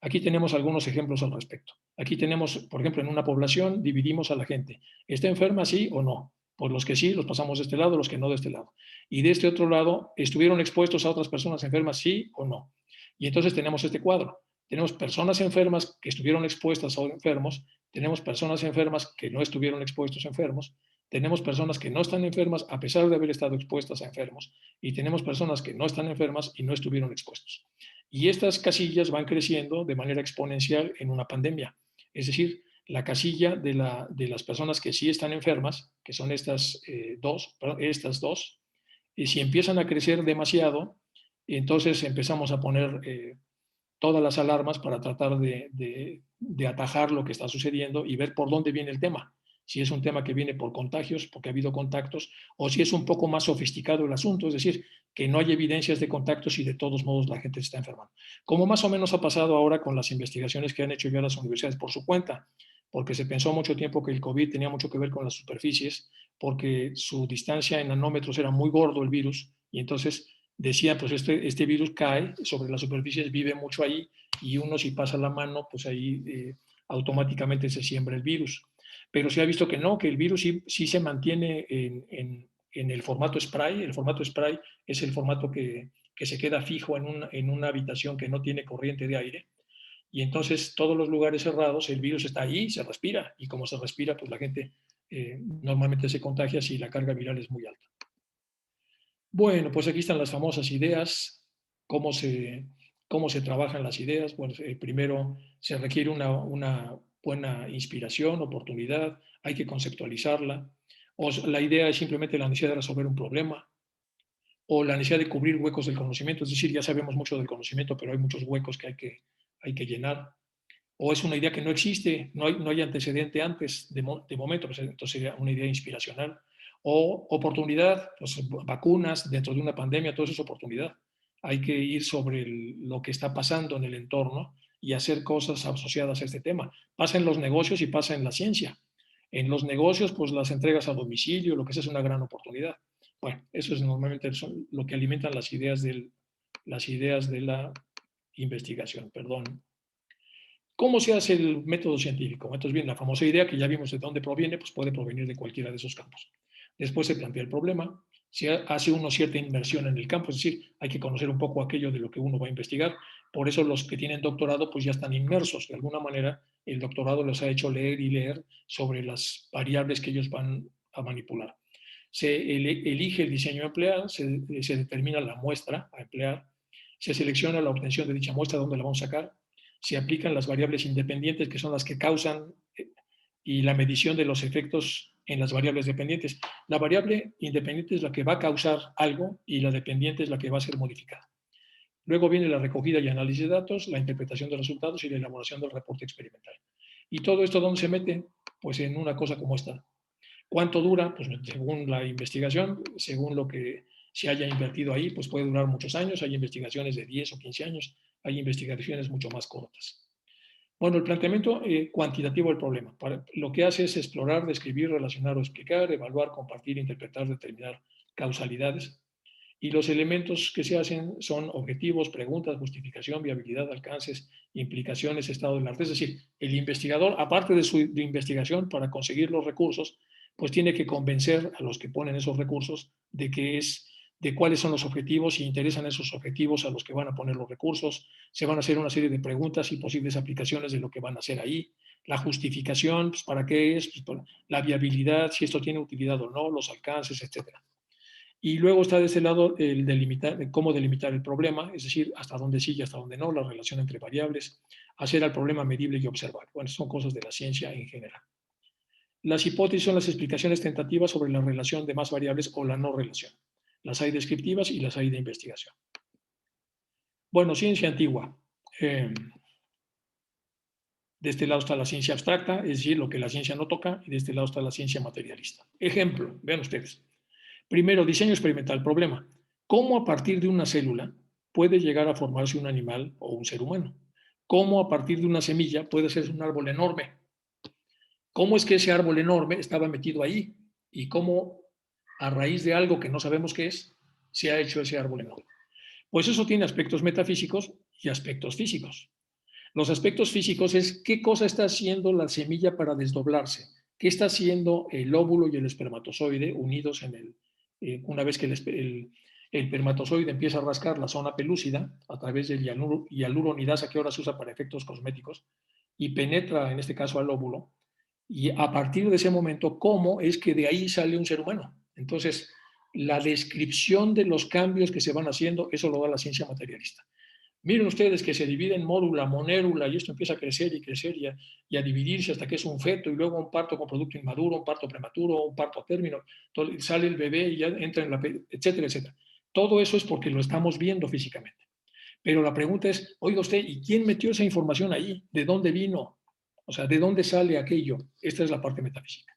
Aquí tenemos algunos ejemplos al respecto. Aquí tenemos, por ejemplo, en una población dividimos a la gente. ¿Está enferma, sí o no? Pues los que sí, los pasamos de este lado, los que no de este lado. Y de este otro lado, ¿estuvieron expuestos a otras personas enfermas, sí o no? Y entonces tenemos este cuadro. Tenemos personas enfermas que estuvieron expuestas a enfermos, tenemos personas enfermas que no estuvieron expuestos a enfermos, tenemos personas que no están enfermas a pesar de haber estado expuestas a enfermos, y tenemos personas que no están enfermas y no estuvieron expuestos. Y estas casillas van creciendo de manera exponencial en una pandemia. Es decir, la casilla de las personas que sí están enfermas, que son estas dos, y si empiezan a crecer demasiado, entonces empezamos a poner todas las alarmas para tratar de atajar lo que está sucediendo y ver por dónde viene el tema. Si es un tema que viene por contagios, porque ha habido contactos, o si es un poco más sofisticado el asunto, es decir, que no hay evidencias de contactos y de todos modos la gente se está enfermando. Como más o menos ha pasado ahora con las investigaciones que han hecho ya las universidades por su cuenta, porque se pensó mucho tiempo que el COVID tenía mucho que ver con las superficies, porque su distancia en nanómetros era muy gordo el virus, y entonces decía, pues este virus cae sobre las superficies, vive mucho ahí, y uno si pasa la mano, pues ahí automáticamente se siembra el virus. Pero se ha visto que no, que el virus sí se mantiene en el formato spray. El formato spray es el formato que se queda fijo en una habitación que no tiene corriente de aire. Y entonces todos los lugares cerrados, el virus está ahí, se respira. Y como se respira, pues la gente normalmente se contagia si la carga viral es muy alta. Bueno, pues aquí están las famosas ideas, cómo se trabajan las ideas. Bueno, primero se requiere una buena inspiración, oportunidad, hay que conceptualizarla. O la idea es simplemente la necesidad de resolver un problema, o la necesidad de cubrir huecos del conocimiento, es decir, ya sabemos mucho del conocimiento, pero hay muchos huecos que hay que llenar. O es una idea que no existe, no hay antecedente antes de momento, pues entonces sería una idea inspiracional. O oportunidad, pues vacunas dentro de una pandemia, todo eso es oportunidad. Hay que ir sobre lo que está pasando en el entorno y hacer cosas asociadas a este tema. Pasa en los negocios y pasa en la ciencia. En los negocios, pues las entregas a domicilio, lo que es una gran oportunidad. Bueno, eso es normalmente lo que alimentan las ideas de la investigación, perdón. ¿Cómo se hace el método científico? Entonces, bien, la famosa idea que ya vimos de dónde proviene, pues puede provenir de cualquiera de esos campos. Después se plantea el problema, se hace uno cierta inmersión en el campo, es decir, hay que conocer un poco aquello de lo que uno va a investigar. Por eso los que tienen doctorado, pues ya están inmersos. De alguna manera, el doctorado les ha hecho leer y leer sobre las variables que ellos van a manipular. Se elige el diseño a emplear, se determina la muestra a emplear, se selecciona la obtención de dicha muestra, dónde la vamos a sacar, se aplican las variables independientes, que son las que causan, y la medición de los efectos en las variables dependientes. La variable independiente es la que va a causar algo y la dependiente es la que va a ser modificada. Luego viene la recogida y análisis de datos, la interpretación de resultados y la elaboración del reporte experimental. ¿Y todo esto dónde se mete? Pues en una cosa como esta. ¿Cuánto dura? Pues según la investigación, según lo que se haya invertido ahí, pues puede durar muchos años. Hay investigaciones de 10 o 15 años, hay investigaciones mucho más cortas. Bueno, el planteamiento cuantitativo del problema. Lo que hace es explorar, describir, relacionar o explicar, evaluar, compartir, interpretar, determinar causalidades. Y los elementos que se hacen son objetivos, preguntas, justificación, viabilidad, alcances, implicaciones, estado del arte. Es decir, el investigador, aparte de su investigación para conseguir los recursos, pues tiene que convencer a los que ponen esos recursos de cuáles son los objetivos, si interesan esos objetivos a los que van a poner los recursos, se van a hacer una serie de preguntas y posibles aplicaciones de lo que van a hacer ahí, la justificación, pues, para qué es, pues, la viabilidad, si esto tiene utilidad o no, los alcances, etcétera. Y luego está de ese lado el delimitar, cómo delimitar el problema, es decir, hasta dónde sí y hasta dónde no, la relación entre variables, hacer al problema medible y observar. Bueno, son cosas de la ciencia en general. Las hipótesis son las explicaciones tentativas sobre la relación de más variables o la no relación. Las hay descriptivas y las hay de investigación. Bueno, ciencia antigua. De este lado está la ciencia abstracta, es decir, lo que la ciencia no toca, y de este lado está la ciencia materialista. Ejemplo, vean ustedes. Primero, diseño experimental. Problema. ¿Cómo a partir de una célula puede llegar a formarse un animal o un ser humano? ¿Cómo a partir de una semilla puede ser un árbol enorme? ¿Cómo es que ese árbol enorme estaba metido ahí? ¿Y cómo a raíz de algo que no sabemos qué es, se ha hecho ese árbol enorme? Pues eso tiene aspectos metafísicos y aspectos físicos. Los aspectos físicos es qué cosa está haciendo la semilla para desdoblarse, qué está haciendo el óvulo y el espermatozoide unidos una vez que el espermatozoide empieza a rascar la zona pelúcida a través del hialuronidasa que ahora se usa para efectos cosméticos y penetra en este caso al óvulo, y a partir de ese momento, cómo es que de ahí sale un ser humano. Entonces, la descripción de los cambios que se van haciendo, eso lo da la ciencia materialista. Miren ustedes que se divide en mórula, monérula, y esto empieza a crecer y crecer y a dividirse hasta que es un feto, y luego un parto con producto inmaduro, un parto prematuro, un parto a término, sale el bebé y ya entra en la, etcétera, etcétera. Todo eso es porque lo estamos viendo físicamente. Pero la pregunta es, oiga usted, ¿y quién metió esa información ahí? ¿De dónde vino? O sea, ¿de dónde sale aquello? Esta es la parte metafísica.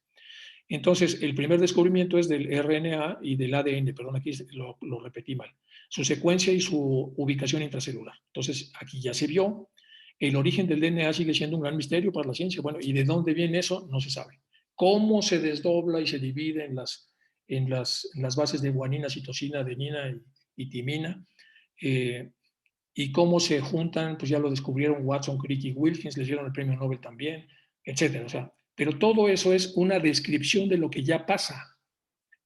Entonces, el primer descubrimiento es del RNA y del ADN, perdón, aquí lo repetí mal, su secuencia y su ubicación intracelular. Entonces, aquí ya se vio, el origen del DNA sigue siendo un gran misterio para la ciencia. Bueno, ¿y de dónde viene eso? No se sabe. ¿Cómo se desdobla y se divide en las bases de guanina, citosina, adenina y timina? Y cómo se juntan, pues ya lo descubrieron Watson, Crick y Wilkins, les dieron el premio Nobel también, etcétera. O sea, pero todo eso es una descripción de lo que ya pasa.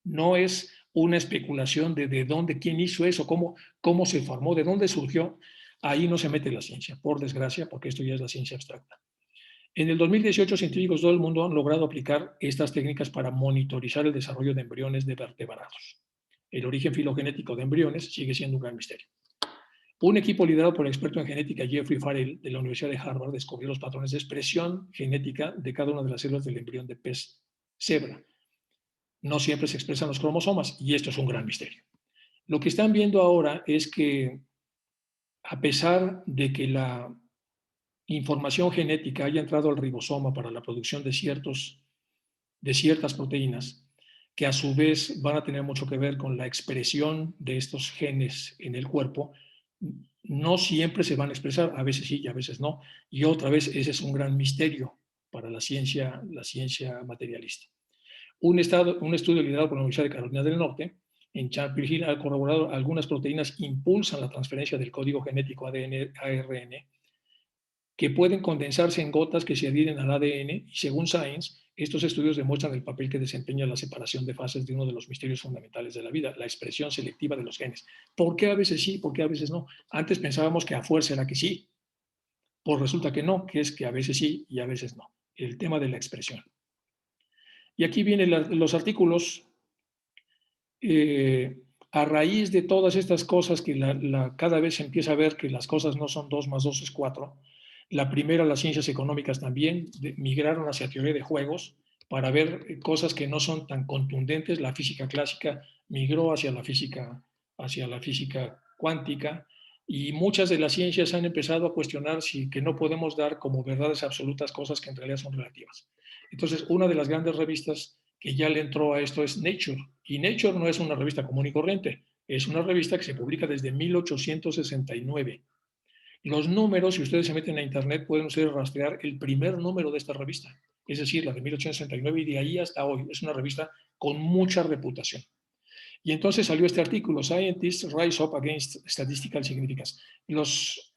No es una especulación de dónde, quién hizo eso, cómo se formó, de dónde surgió. Ahí no se mete la ciencia, por desgracia, porque esto ya es la ciencia abstracta. En el 2018, científicos de todo el mundo han logrado aplicar estas técnicas para monitorizar el desarrollo de embriones de vertebrados. El origen filogenético de embriones sigue siendo un gran misterio. Un equipo liderado por el experto en genética Jeffrey Farrell de la Universidad de Harvard descubrió los patrones de expresión genética de cada una de las células del embrión de pez cebra. No siempre se expresan los cromosomas y esto es un gran misterio. Lo que están viendo ahora es que a pesar de que la información genética haya entrado al ribosoma para la producción de ciertas proteínas, que a su vez van a tener mucho que ver con la expresión de estos genes en el cuerpo, no siempre se van a expresar, a veces sí y a veces no. Y otra vez, ese es un gran misterio para la ciencia materialista. Un estudio liderado por la Universidad de Carolina del Norte, en Chapel Hill, ha corroborado algunas proteínas impulsan la transferencia del código genético ADN-ARN, que pueden condensarse en gotas que se adhieren al ADN, y según Science, estos estudios demuestran el papel que desempeña la separación de fases de uno de los misterios fundamentales de la vida, la expresión selectiva de los genes. ¿Por qué a veces sí, por qué a veces no? Antes pensábamos que a fuerza era que sí, pues resulta que no, que es que a veces sí y a veces no. El tema de la expresión. Y aquí vienen los artículos. A raíz de todas estas cosas que cada vez se empieza a ver que las cosas no son 2 más 2 es 4, la primera, las ciencias económicas también migraron hacia teoría de juegos para ver cosas que no son tan contundentes. La física clásica migró hacia la física cuántica, y muchas de las ciencias han empezado a cuestionar que no podemos dar como verdades absolutas cosas que en realidad son relativas. Entonces, una de las grandes revistas que ya le entró a esto es Nature, y Nature no es una revista común y corriente, es una revista que se publica desde 1869. Los números, si ustedes se meten a internet, pueden ustedes rastrear el primer número de esta revista, es decir, la de 1869, y de ahí hasta hoy. Es una revista con mucha reputación. Y entonces salió este artículo, Scientists Rise Up Against Statistical Significance. Los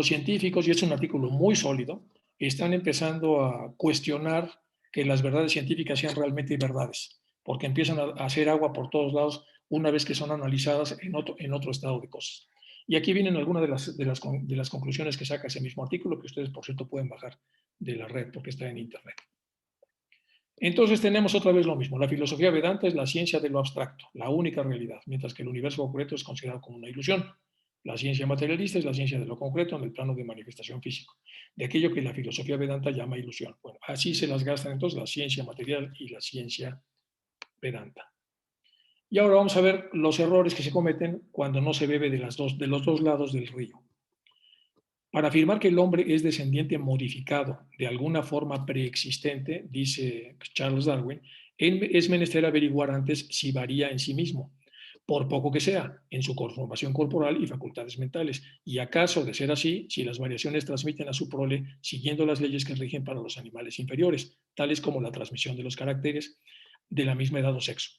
científicos, y es un artículo muy sólido, están empezando a cuestionar que las verdades científicas sean realmente verdades, porque empiezan a hacer agua por todos lados una vez que son analizadas en otro estado de cosas. Y aquí vienen algunas de las conclusiones que saca ese mismo artículo, que ustedes, por cierto, pueden bajar de la red porque está en Internet. Entonces tenemos otra vez lo mismo. La filosofía Vedanta es la ciencia de lo abstracto, la única realidad, mientras que el universo concreto es considerado como una ilusión. La ciencia materialista es la ciencia de lo concreto en el plano de manifestación físico, de aquello que la filosofía Vedanta llama ilusión. Bueno, así se las gastan entonces la ciencia material y la ciencia Vedanta. Y ahora vamos a ver los errores que se cometen cuando no se bebe de los dos lados del río. Para afirmar que el hombre es descendiente modificado de alguna forma preexistente, dice Charles Darwin, es menester averiguar antes si varía en sí mismo, por poco que sea, en su conformación corporal y facultades mentales, y acaso, de ser así, si las variaciones transmiten a su prole siguiendo las leyes que rigen para los animales inferiores, tales como la transmisión de los caracteres de la misma edad o sexo.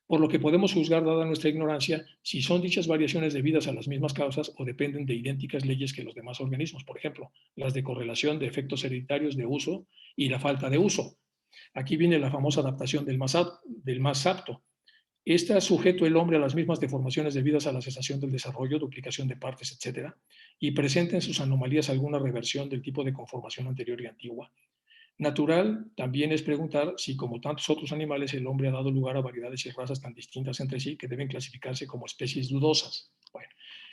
Por lo que podemos juzgar, dada nuestra ignorancia, si son dichas variaciones debidas a las mismas causas o dependen de idénticas leyes que los demás organismos, por ejemplo, las de correlación de efectos hereditarios de uso y la falta de uso. Aquí viene la famosa adaptación del más apto. Está sujeto el hombre a las mismas deformaciones debidas a la cesación del desarrollo, duplicación de partes, etc., y presenta en sus anomalías alguna reversión del tipo de conformación anterior y antigua. Natural también es preguntar si, como tantos otros animales, el hombre ha dado lugar a variedades y razas tan distintas entre sí que deben clasificarse como especies dudosas. Bueno,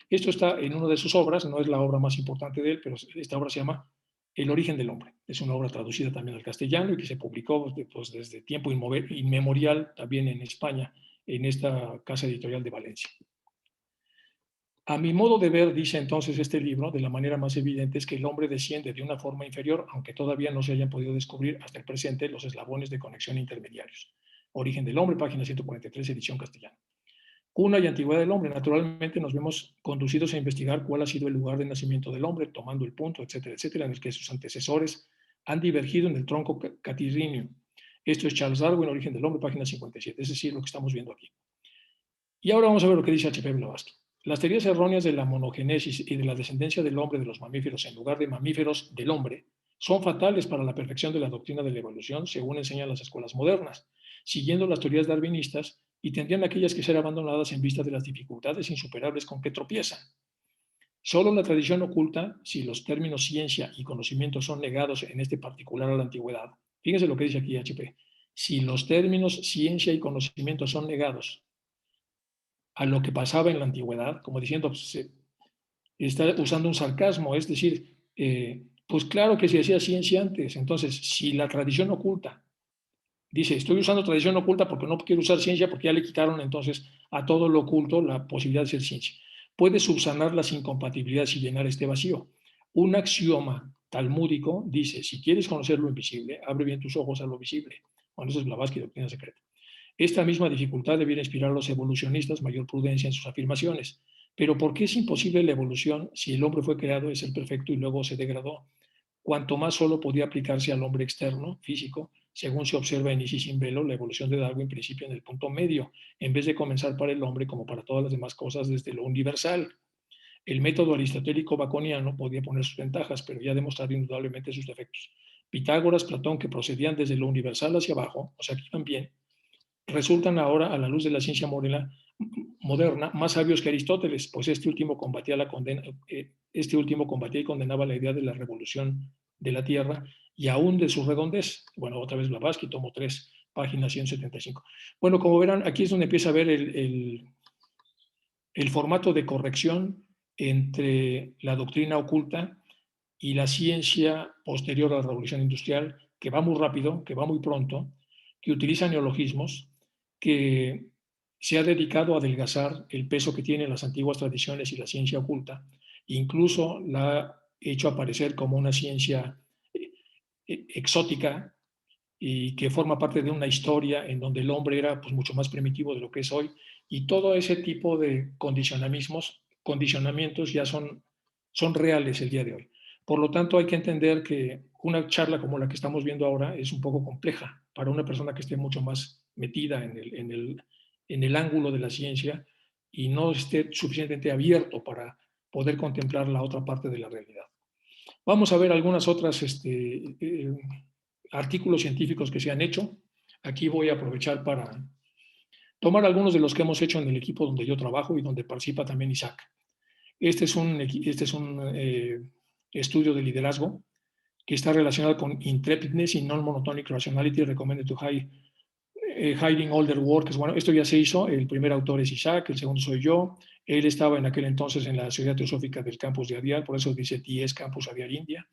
esto está en una de sus obras, no es la obra más importante de él, pero esta obra se llama El origen del hombre. Es una obra traducida también al castellano y que se publicó pues, desde tiempo inmemorial también en España, en esta casa editorial de Valencia. A mi modo de ver, dice entonces este libro, de la manera más evidente es que el hombre desciende de una forma inferior, aunque todavía no se hayan podido descubrir hasta el presente los eslabones de conexión intermediarios. Origen del hombre, página 143, edición castellana. Cuna y antigüedad del hombre. Naturalmente nos vemos conducidos a investigar cuál ha sido el lugar de nacimiento del hombre, tomando el punto, etcétera, etcétera, en el que sus antecesores han divergido en el tronco catiríneo. Esto es Charles Darwin, Origen del hombre, página 57. Es decir, lo que estamos viendo aquí. Y ahora vamos a ver lo que dice H.P. Blavatsky. Las teorías erróneas de la monogénesis y de la descendencia del hombre de los mamíferos en lugar de mamíferos del hombre son fatales para la perfección de la doctrina de la evolución, según enseñan las escuelas modernas, siguiendo las teorías darwinistas, y tendrían aquellas que ser abandonadas en vista de las dificultades insuperables con que tropiezan. Solo la tradición oculta, si los términos ciencia y conocimiento son negados en este particular a la antigüedad, fíjense lo que dice aquí H.P., si los términos ciencia y conocimiento son negados a lo que pasaba en la antigüedad, como diciendo, pues, está usando un sarcasmo, es decir, pues claro que se hacía ciencia antes, entonces si la tradición oculta, dice, estoy usando tradición oculta porque no quiero usar ciencia porque ya le quitaron entonces a todo lo oculto la posibilidad de ser ciencia. Puede subsanar las incompatibilidades y llenar este vacío. Un axioma talmúdico dice, si quieres conocer lo invisible, abre bien tus ojos a lo visible. Bueno, eso es Blavatsky, doctrina secreta. Esta misma dificultad debiera inspirar a los evolucionistas mayor prudencia en sus afirmaciones. Pero ¿por qué es imposible la evolución si el hombre fue creado de ser perfecto y luego se degradó? Cuanto más solo podía aplicarse al hombre externo, físico, según se observa en Isis sin velo, la evolución de Darwin principia en el punto medio, en vez de comenzar para el hombre como para todas las demás cosas desde lo universal. El método aristotélico baconiano podía poner sus ventajas, pero ya ha demostrado indudablemente sus defectos. Pitágoras, Platón, que procedían desde lo universal hacia abajo, o sea que iban bien, resultan ahora, a la luz de la ciencia moderna, más sabios que Aristóteles, pues este último combatía y condenaba la idea de la revolución de la Tierra y aún de su redondez. Bueno, otra vez Blavatsky, tomo 3, página 175. Bueno, como verán, aquí es donde empieza a ver el formato de corrección entre la doctrina oculta y la ciencia posterior a la revolución industrial, que va muy rápido, que va muy pronto, que utiliza neologismos, que se ha dedicado a adelgazar el peso que tienen las antiguas tradiciones y la ciencia oculta, incluso la ha hecho aparecer como una ciencia exótica y que forma parte de una historia en donde el hombre era pues, mucho más primitivo de lo que es hoy, y todo ese tipo de condicionamientos ya son reales el día de hoy. Por lo tanto, hay que entender que una charla como la que estamos viendo ahora es un poco compleja para una persona que esté mucho más metida en en el ángulo de la ciencia y no esté suficientemente abierto para poder contemplar la otra parte de la realidad. Vamos a ver algunas otras artículos científicos que se han hecho. Aquí voy a aprovechar para tomar algunos de los que hemos hecho en el equipo donde yo trabajo y donde participa también Isaac. Este es un estudio de liderazgo que está relacionado con intrepidness y non-monotonic rationality recommended to hiding older workers. Bueno, esto ya se hizo. El primer autor es Isaac, el segundo soy yo. Él estaba en aquel entonces en la Sociedad Teosófica del campus de Adyar, por eso dice TS Campus Adyar India.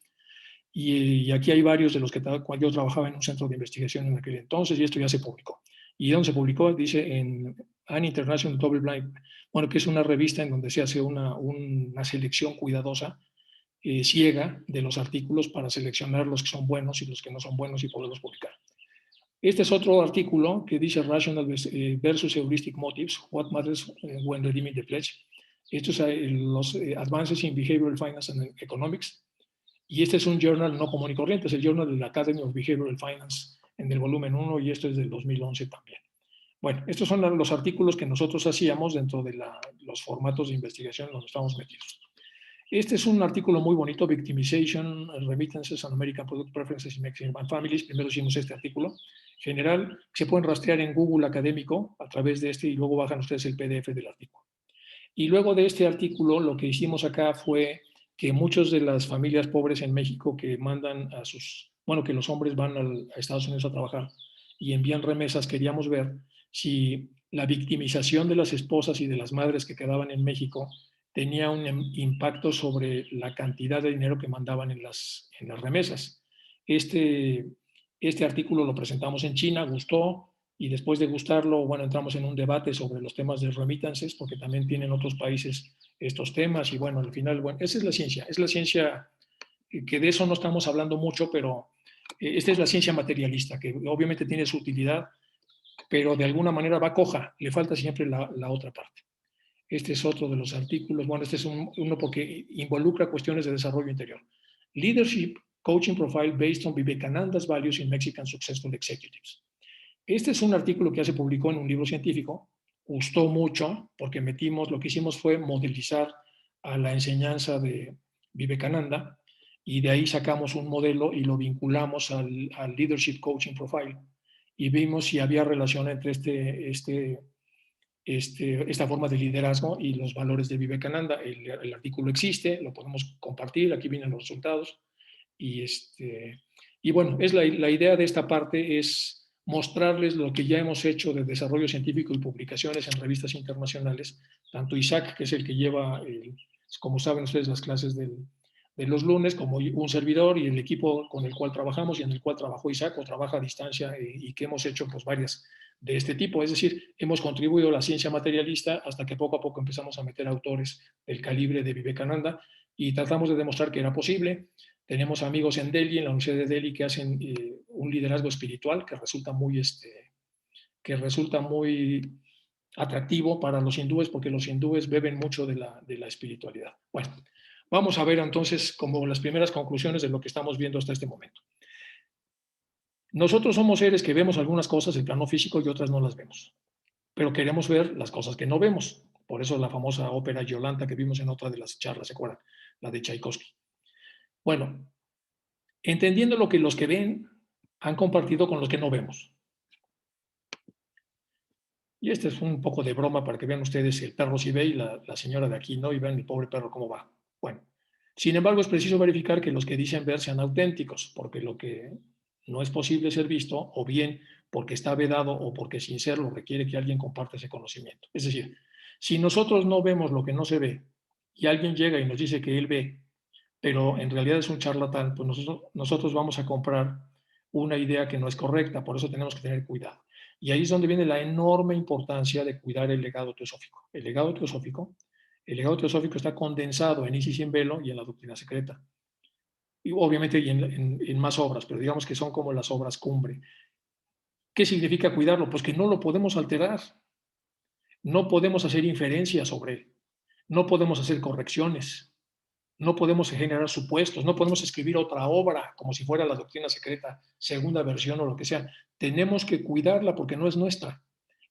Y aquí hay varios de los que cuando yo trabajaba en un centro de investigación en aquel entonces, y esto ya se publicó. ¿Y dónde se publicó? Dice en An International Double Blind, bueno, que es una revista en donde se hace una selección cuidadosa, ciega, de los artículos para seleccionar los que son buenos y los que no son buenos y poderlos publicar. Este es otro artículo que dice Rational versus Heuristic Motives, What Matters when Redeeming the Pledge. Estos son los Advances in Behavioral Finance and Economics. Y este es un journal no común y corriente, es el Journal de la Academy of Behavioral Finance en el volumen 1 y esto es del 2011 también. Bueno, estos son los artículos que nosotros hacíamos dentro de los formatos de investigación en los que estamos metidos. Este es un artículo muy bonito, Victimization, Remittances and American Product Preferences in Mexican Families. Primero hicimos este artículo general, que se pueden rastrear en Google académico a través de este y luego bajan ustedes el PDF del artículo. Y luego de este artículo, lo que hicimos acá fue que muchas de las familias pobres en México que mandan a que los hombres van a Estados Unidos a trabajar y envían remesas, queríamos ver si la victimización de las esposas y de las madres que quedaban en México tenía un impacto sobre la cantidad de dinero que mandaban en las remesas. Este artículo lo presentamos en China, gustó, y después de gustarlo, bueno, entramos en un debate sobre los temas de remittances, porque también tienen otros países estos temas, y bueno, al final, bueno, esa es la ciencia que de eso no estamos hablando mucho, pero esta es la ciencia materialista, que obviamente tiene su utilidad, pero de alguna manera va coja, le falta siempre la otra parte. Este es otro de los artículos, bueno, este es uno porque involucra cuestiones de desarrollo interior. Leadership Coaching Profile Based on Vivekananda's Values in Mexican Successful Executives. Este es un artículo que ya se publicó en un libro científico, gustó mucho porque lo que hicimos fue modelizar a la enseñanza de Vivekananda y de ahí sacamos un modelo y lo vinculamos al Leadership Coaching Profile y vimos si había relación entre esta forma de liderazgo y los valores de Vivekananda. El artículo existe, lo podemos compartir, aquí vienen los resultados y bueno, la idea de esta parte es mostrarles lo que ya hemos hecho de desarrollo científico y publicaciones en revistas internacionales, tanto Isaac, que es el que lleva, como saben ustedes, las clases de los lunes, como un servidor y el equipo con el cual trabajamos y en el cual trabajó Isaac o trabaja a distancia y que hemos hecho pues varias de este tipo. Es decir, hemos contribuido a la ciencia materialista hasta que poco a poco empezamos a meter autores del calibre de Vivekananda y tratamos de demostrar que era posible. Tenemos amigos en Delhi, en la Universidad de Delhi, que hacen un liderazgo espiritual que resulta muy atractivo para los hindúes, porque los hindúes beben mucho de la espiritualidad. Bueno, vamos a ver entonces como las primeras conclusiones de lo que estamos viendo hasta este momento. Nosotros somos seres que vemos algunas cosas en plano físico y otras no las vemos, pero queremos ver las cosas que no vemos. Por eso la famosa ópera Yolanta que vimos en otra de las charlas, ¿se acuerdan? La de Tchaikovsky. Bueno, entendiendo lo que los que ven han compartido con los que no vemos. Y este es un poco de broma para que vean ustedes el perro si ve y la señora de aquí, ¿no? Y vean el pobre perro cómo va. Bueno, sin embargo es preciso verificar que los que dicen ver sean auténticos, porque lo que no es posible ser visto, o bien porque está vedado o porque sin serlo requiere que alguien comparta ese conocimiento. Es decir, si nosotros no vemos lo que no se ve y alguien llega y nos dice que él ve, pero en realidad es un charlatán, pues nosotros vamos a comprar una idea que no es correcta, por eso tenemos que tener cuidado. Y ahí es donde viene la enorme importancia de cuidar el legado teosófico. El legado teosófico está condensado en Isis y en Velo y en la doctrina secreta. Y obviamente y en más obras, pero digamos que son como las obras cumbre. ¿Qué significa cuidarlo? Pues que no lo podemos alterar. No podemos hacer inferencias sobre él. No podemos hacer correcciones. No podemos generar supuestos, no podemos escribir otra obra como si fuera la doctrina secreta, segunda versión o lo que sea. Tenemos que cuidarla porque no es nuestra.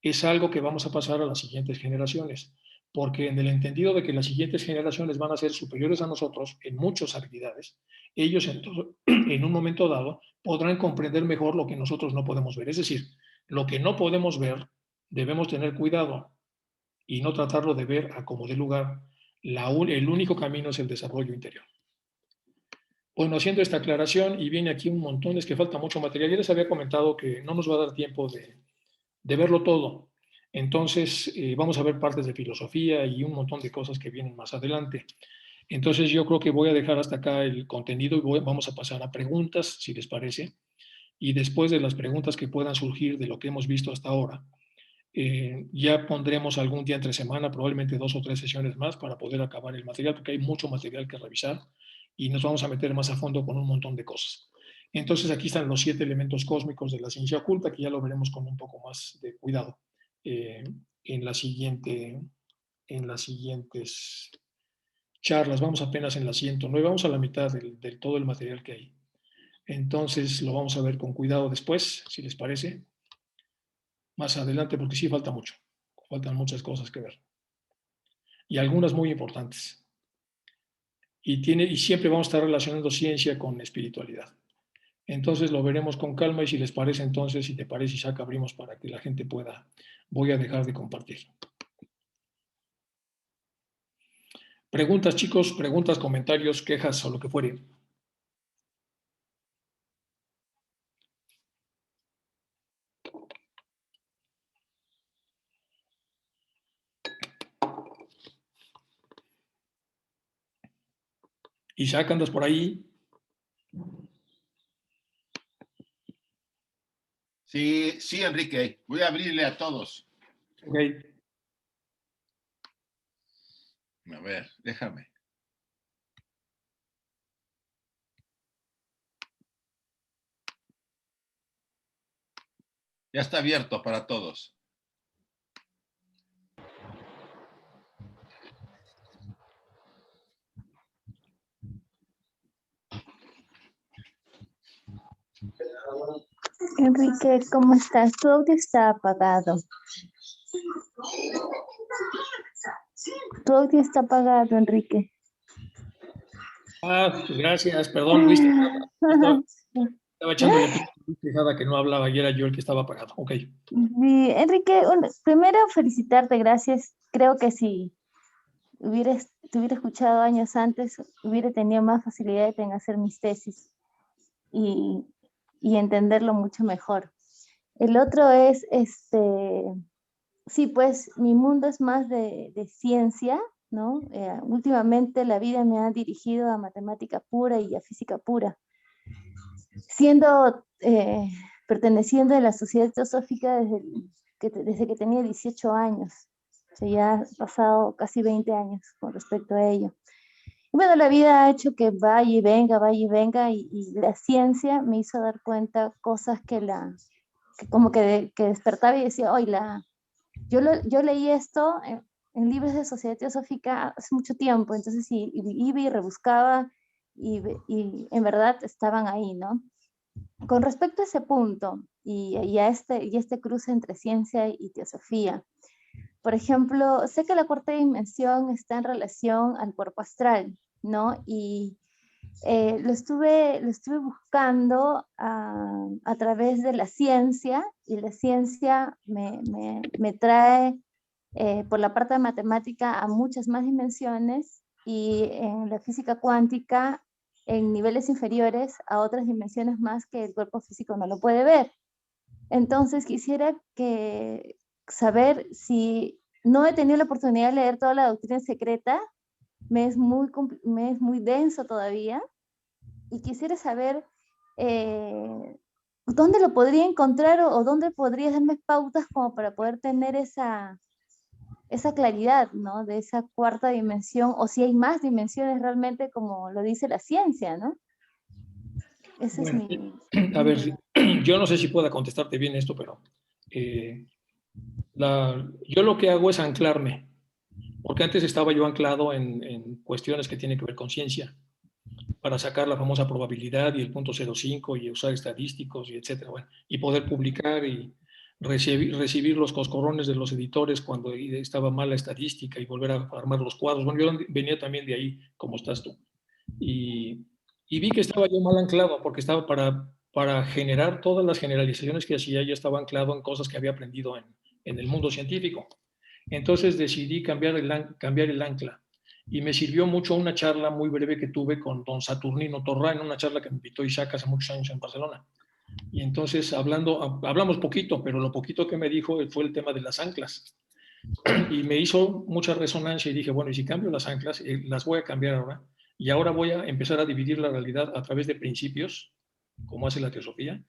es algo que vamos a pasar a las siguientes generaciones, porque en el entendido de que las siguientes generaciones van a ser superiores a nosotros en muchas habilidades, ellos en un momento dado podrán comprender mejor lo que nosotros no podemos ver. Es decir, lo que no podemos ver, debemos tener cuidado y no tratarlo de ver a como dé lugar. El único camino es el desarrollo interior. Bueno, haciendo esta aclaración, y viene aquí un montón, es que falta mucho material. Ya les había comentado que no nos va a dar tiempo de verlo todo. Entonces, vamos a ver partes de filosofía y un montón de cosas que vienen más adelante. Entonces, yo creo que voy a dejar hasta acá el contenido y vamos a pasar a preguntas, si les parece. Y después de las preguntas que puedan surgir de lo que hemos visto hasta ahora, ya pondremos algún día entre semana, probablemente 2 o 3 sesiones más para poder acabar el material, porque hay mucho material que revisar y nos vamos a meter más a fondo con un montón de cosas. Entonces aquí están los 7 elementos cósmicos de la ciencia oculta, que ya lo veremos con un poco más de cuidado en las siguientes charlas. Vamos apenas en la 109, vamos a la mitad del todo el material que hay. Entonces lo vamos a ver con cuidado después, si les parece, más adelante, porque sí falta mucho, faltan muchas cosas que ver. Y algunas muy importantes. Y siempre vamos a estar relacionando ciencia con espiritualidad. Entonces lo veremos con calma y si les parece entonces, si te parece, Isaac, abrimos para que la gente pueda, voy a dejar de compartir. Preguntas, chicos, preguntas, comentarios, quejas o lo que fuere. Isaac, ¿andas por ahí? Sí, sí, Enrique. Voy a abrirle a todos. Ok. A ver, déjame. Ya está abierto para todos. Enrique, ¿cómo estás? Tu audio está apagado. Tu audio está apagado, Enrique. Ah, gracias, perdón, Luis. Estaba echándole fijada que no hablaba y era yo el que estaba apagado. Ok. Sí, Enrique, primero felicitarte, gracias. Creo que si te hubiera escuchado años antes, hubiera tenido más facilidad en hacer mis tesis y entenderlo mucho mejor. El otro es, sí, pues mi mundo es más de ciencia, ¿no? Últimamente la vida me ha dirigido a matemática pura y a física pura. Perteneciendo a la Sociedad Teosófica desde que tenía 18 años. O sea, ya ha pasado casi 20 años con respecto a ello. Y bueno, la vida ha hecho que vaya y venga, y la ciencia me hizo dar cuenta cosas que despertaba y decía, oye, yo leí esto en libros de Sociedad Teosófica hace mucho tiempo, entonces iba y rebuscaba y en verdad estaban ahí, ¿no? Con respecto a ese punto y a este cruce entre ciencia y teosofía, por ejemplo, sé que la cuarta dimensión está en relación al cuerpo astral, ¿no? Y lo estuve buscando a través de la ciencia, y la ciencia me trae por la parte de matemática a muchas más dimensiones, y en la física cuántica en niveles inferiores a otras dimensiones más que el cuerpo físico no lo puede ver. Entonces quisiera saber si no he tenido la oportunidad de leer toda la doctrina secreta, me es muy denso todavía, y quisiera saber dónde lo podría encontrar o dónde podrías darme pautas como para poder tener esa claridad, ¿no? De esa cuarta dimensión, o si hay más dimensiones realmente como lo dice la ciencia, ¿no? Ese Bueno, es mi... a ver, yo no sé si pueda contestarte bien esto, pero yo lo que hago es anclarme, porque antes estaba yo anclado en cuestiones que tienen que ver con ciencia, para sacar la famosa probabilidad y el 0.05 y usar estadísticos y etcétera, bueno, y poder publicar recibir los coscorrones de los editores cuando estaba mal la estadística y volver a armar los cuadros. Bueno, yo venía también de ahí, como estás tú. Y vi que estaba yo mal anclado, porque estaba para generar todas las generalizaciones que hacía, yo estaba anclado en cosas que había aprendido en el mundo científico. Entonces decidí cambiar el ancla. Y me sirvió mucho una charla muy breve que tuve con don Saturnino Torrán, una charla que me invitó Isaac hace muchos años en Barcelona. Y entonces hablamos poquito, pero lo poquito que me dijo fue el tema de las anclas. Y me hizo mucha resonancia y dije, bueno, y si cambio las anclas, las voy a cambiar ahora. Y ahora voy a empezar a dividir la realidad a través de principios, como hace la teosofía,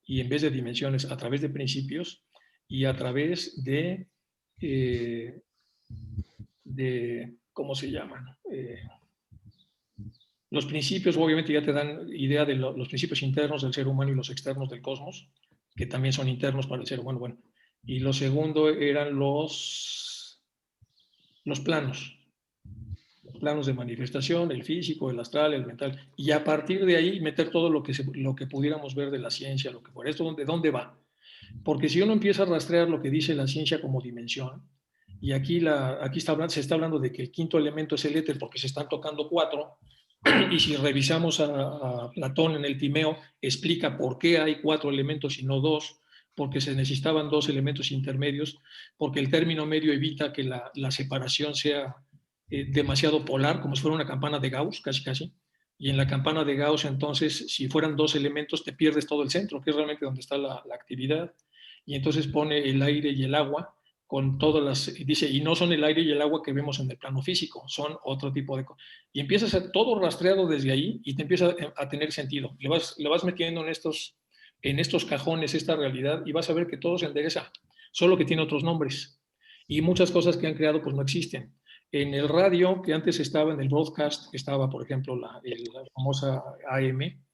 y en vez de dimensiones, a través de principios y a través de ¿cómo se llaman? Los principios obviamente ya te dan idea de los principios internos del ser humano y los externos del cosmos, que también son internos para el ser humano. Bueno, y lo segundo eran los planos de manifestación, el físico, el astral, el mental, y a partir de ahí meter todo lo que pudiéramos ver de la ciencia, lo que fuera. ¿Esto de dónde va? Porque si uno empieza a rastrear lo que dice la ciencia como dimensión, y aquí se está hablando de que el quinto elemento es el éter porque se están tocando 4, y si revisamos a Platón en el Timeo, explica por qué hay 4 elementos y no 2, porque se necesitaban 2 elementos intermedios, porque el término medio evita que la separación sea demasiado polar, como si fuera una campana de Gauss, casi. Y en la campana de Gauss, entonces, si fueran 2 elementos, te pierdes todo el centro, que es realmente donde está la actividad. Y entonces pone el aire y el agua con todas las, dice, y no son el aire y el agua que vemos en el plano físico, son otro tipo de cosas. Y empieza a ser todo rastreado desde ahí y te empieza a tener sentido. Le vas metiendo en estos cajones esta realidad y vas a ver que todo se endereza, solo que tiene otros nombres. Y muchas cosas que han creado pues no existen. En el radio, que antes estaba en el broadcast, que estaba, por ejemplo, la famosa AM,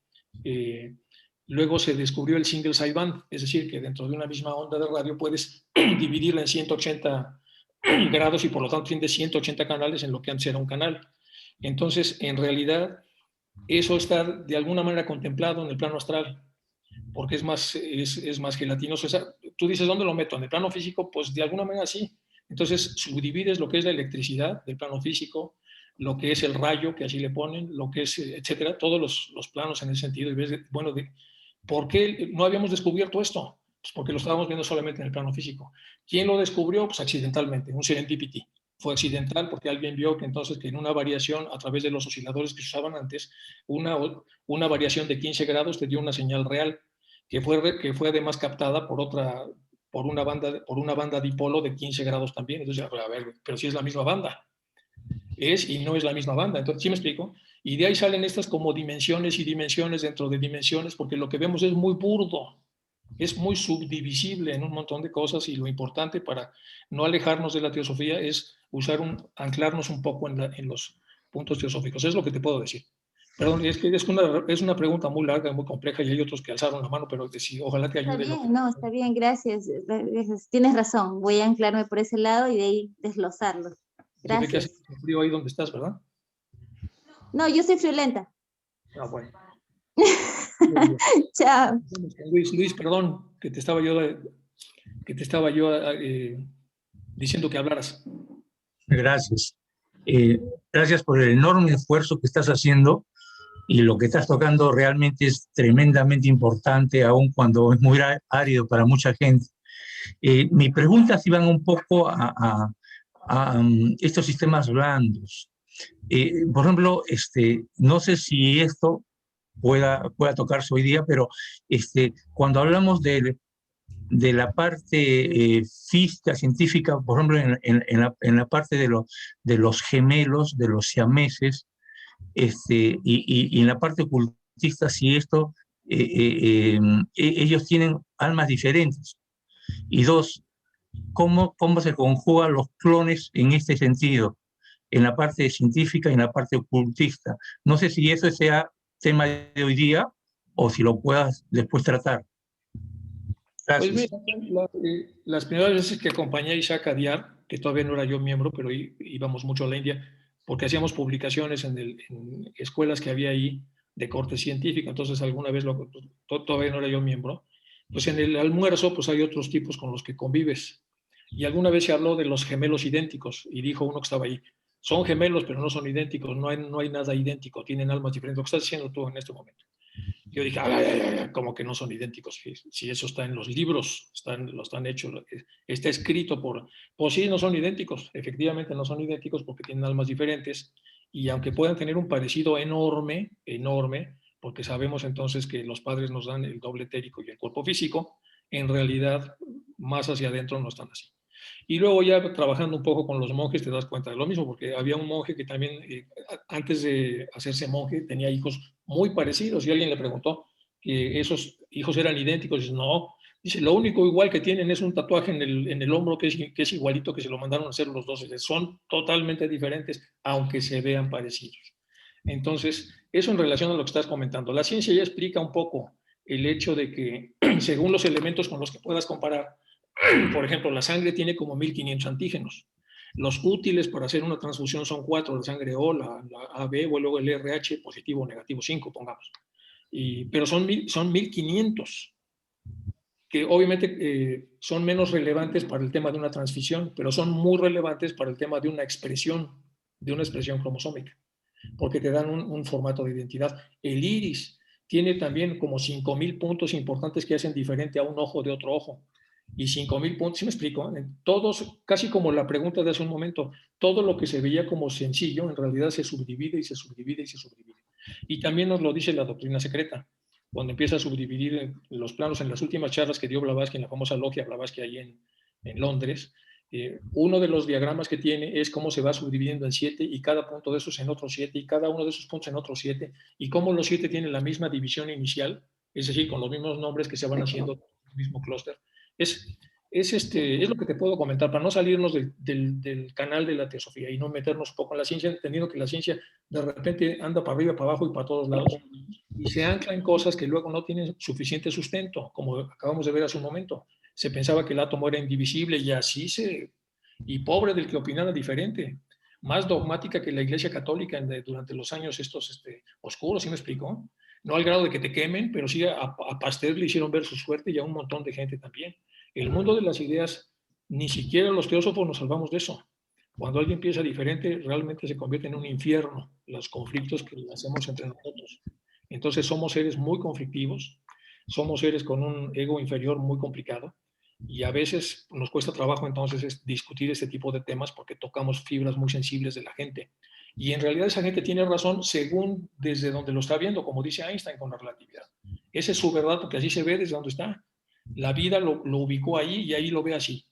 luego se descubrió el single sideband, es decir, que dentro de una misma onda de radio puedes dividirla en 180 grados y por lo tanto tienes 180 canales en lo que antes era un canal. Entonces, en realidad, eso está de alguna manera contemplado en el plano astral, porque es más gelatinoso. O sea, tú dices, ¿dónde lo meto? ¿En el plano físico? Pues de alguna manera sí. Entonces, subdivides lo que es la electricidad del plano físico, lo que es el rayo, que así le ponen, lo que es, etcétera, todos los planos en ese sentido. Y ves, bueno, ¿por qué no habíamos descubierto esto? Pues porque lo estábamos viendo solamente en el plano físico. ¿Quién lo descubrió? Pues accidentalmente, un serendipity. Fue accidental porque alguien vio que entonces que en una variación a través de los osciladores que se usaban antes, una variación de 15 grados te dio una señal real que fue además captada por una banda dipolo de 15 grados también. Entonces, a ver, pero si es la misma banda. Es y no es la misma banda. Entonces, ¿sí me explico? Y de ahí salen estas como dimensiones y dimensiones dentro de dimensiones, porque lo que vemos es muy burdo, es muy subdivisible en un montón de cosas, y lo importante para no alejarnos de la teosofía es anclarnos un poco en los puntos teosóficos. Es lo que te puedo decir. Perdón, es que es una pregunta muy larga, muy compleja, y hay otros que alzaron la mano, pero sí, ojalá te ayude. Está bien, no, está bien, gracias. Tienes razón, voy a anclarme por ese lado y de ahí desglosarlo. Gracias. Que hace frío ahí donde estás, ¿verdad? No, yo soy friolenta. Ah, bueno. Chao. Luis, perdón, que te estaba yo diciendo que hablaras. Gracias. Gracias por el enorme esfuerzo que estás haciendo, y lo que estás tocando realmente es tremendamente importante, aun cuando es muy árido para mucha gente. Mis preguntas iban un poco a estos sistemas blandos. Por ejemplo, no sé si esto pueda tocarse hoy día, pero cuando hablamos de la parte física, científica, por ejemplo, en la parte de los gemelos, de los siameses, y en la parte ocultista, si esto, ellos tienen almas diferentes. Y dos, ¿cómo se conjugan los clones en este sentido, en la parte científica y en la parte ocultista? No sé si eso sea tema de hoy día o si lo puedas después tratar. Gracias. Pues mira, las primeras veces que acompañé a Isaac a Diar, que todavía no era yo miembro, pero íbamos mucho a la India, porque hacíamos publicaciones en escuelas que había ahí de corte científico. Entonces alguna vez todavía no era yo miembro, pues en el almuerzo pues hay otros tipos con los que convives. Y alguna vez se habló de los gemelos idénticos y dijo uno que estaba ahí, son gemelos pero no son idénticos, no hay nada idéntico, tienen almas diferentes, lo que estás diciendo tú en este momento. Yo dije, como que no son idénticos, si eso está en los libros, lo están hechos, está escrito pues sí, no son idénticos, efectivamente no son idénticos porque tienen almas diferentes y aunque puedan tener un parecido enorme, porque sabemos entonces que los padres nos dan el doble etérico y el cuerpo físico, en realidad más hacia adentro no están así. Y luego ya trabajando un poco con los monjes te das cuenta de lo mismo, porque había un monje que también, antes de hacerse monje, tenía hijos muy parecidos y alguien le preguntó que esos hijos eran idénticos. Y dice, no, dice, lo único igual que tienen es un tatuaje en el hombro que es igualito, que se lo mandaron a hacer los dos. Son totalmente diferentes, aunque se vean parecidos. Entonces, eso en relación a lo que estás comentando. La ciencia ya explica un poco el hecho de que, según los elementos con los que puedas comparar, por ejemplo, la sangre tiene como 1500 antígenos. Los útiles para hacer una transfusión son 4, la sangre O, la AB, o luego el RH, positivo o negativo 5, pongamos. Pero son 1500, que obviamente son menos relevantes para el tema de una transfusión, pero son muy relevantes para el tema de una expresión cromosómica, porque te dan un formato de identidad. El iris tiene también como 5000 puntos importantes que hacen diferente a un ojo de otro ojo. Y 5000 puntos, ¿sí me explico? Todos, casi como la pregunta de hace un momento, todo lo que se veía como sencillo, en realidad se subdivide y se subdivide y se subdivide. Y también nos lo dice la doctrina secreta, cuando empieza a subdividir los planos en las últimas charlas que dio Blavatsky en la famosa logia Blavatsky ahí en Londres. Uno de los diagramas que tiene es cómo se va subdividiendo en 7 y cada punto de esos en otros 7 y cada uno de esos puntos en otros 7 y cómo los 7 tienen la misma división inicial, es decir, con los mismos nombres que se van haciendo en el mismo clúster. Es lo que te puedo comentar para no salirnos del canal de la teosofía y no meternos un poco en la ciencia, entendiendo que la ciencia de repente anda para arriba, para abajo y para todos lados y se ancla en cosas que luego no tienen suficiente sustento, como acabamos de ver hace un momento. Se pensaba que el átomo era indivisible y y pobre del que opinara diferente, más dogmática que la Iglesia Católica durante los años estos oscuros, ¿sí me explico? No al grado de que te quemen, pero sí a Pasteur le hicieron ver su suerte y a un montón de gente también. El mundo de las ideas, ni siquiera los teósofos nos salvamos de eso. Cuando alguien piensa diferente, realmente se convierte en un infierno los conflictos que hacemos entre nosotros. Entonces somos seres muy conflictivos, somos seres con un ego inferior muy complicado y a veces nos cuesta trabajo entonces discutir este tipo de temas porque tocamos fibras muy sensibles de la gente. Y en realidad esa gente tiene razón según desde donde lo está viendo, como dice Einstein con la relatividad. Esa es su verdad porque así se ve desde donde está. La vida lo ubicó ahí y ahí lo ve así.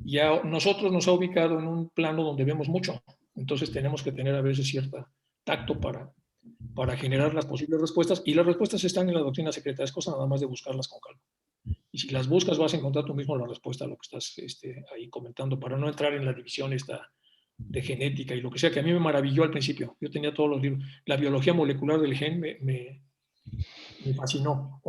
Y a nosotros nos ha ubicado en un plano donde vemos mucho. Entonces tenemos que tener a veces cierto tacto para generar las posibles respuestas. Y las respuestas están en la doctrina secreta. Es cosa nada más de buscarlas con calma. Y si las buscas vas a encontrar tú mismo la respuesta a lo que estás ahí comentando, para no entrar en la división de genética y lo que sea, que a mí me maravilló al principio. Yo tenía todos los libros. La biología molecular del gen me fascinó.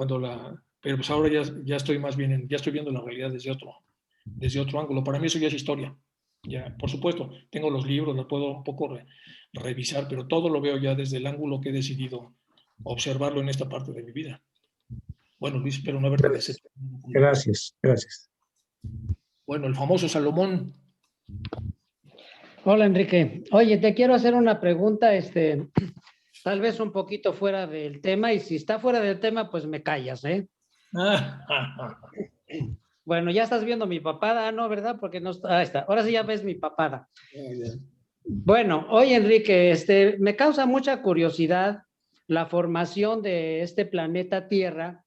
Pero pues ahora ya estoy más bien, ya estoy viendo la realidad desde otro ángulo. Para mí eso ya es historia. Ya, por supuesto, tengo los libros, los puedo un poco revisar, pero todo lo veo ya desde el ángulo que he decidido observarlo en esta parte de mi vida. Bueno, Luis, espero no haberte deshecho. Gracias. Bueno, el famoso Salomón. Hola, Enrique. Oye, te quiero hacer una pregunta, tal vez un poquito fuera del tema, y si está fuera del tema, pues me callas, ¿eh? Bueno, ya estás viendo mi papada, ¿no? ¿Verdad? Porque no está, ahí está. Ahora sí ya ves mi papada. Bueno, oye, Enrique, me causa mucha curiosidad la formación de este planeta Tierra,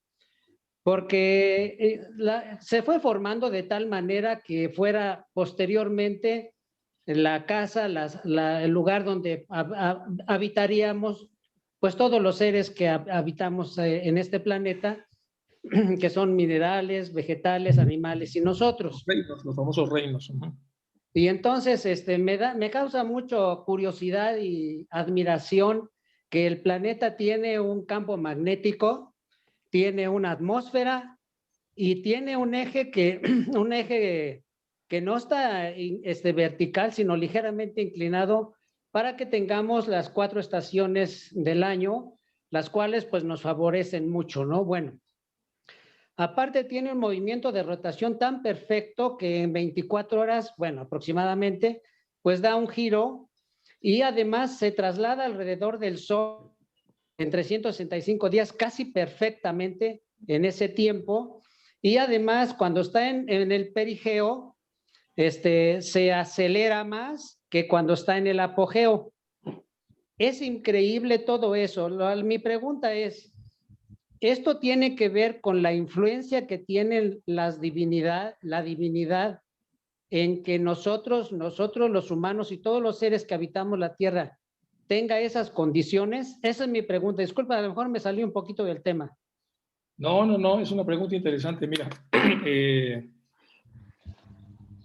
porque se fue formando de tal manera que fuera posteriormente la casa, el lugar donde habitaríamos, pues todos los seres que habitamos en este planeta, que son minerales, vegetales, animales y nosotros. Los famosos reinos. Y entonces me causa mucho curiosidad y admiración que el planeta tiene un campo magnético, tiene una atmósfera y tiene un eje que no está vertical, sino ligeramente inclinado para que tengamos las 4 estaciones del año, las cuales pues nos favorecen mucho, ¿no? Bueno, Aparte tiene un movimiento de rotación tan perfecto que en 24 horas, bueno, aproximadamente, pues da un giro y además se traslada alrededor del Sol en 365 días casi perfectamente en ese tiempo. Y además cuando está en el perigeo, se acelera más que cuando está en el apogeo. Es increíble todo eso. Mi pregunta es, ¿esto tiene que ver con la influencia que tiene la divinidad en que nosotros los humanos y todos los seres que habitamos la Tierra tenga esas condiciones? Esa es mi pregunta. Disculpa, a lo mejor me salí un poquito del tema. No, es una pregunta interesante. Mira,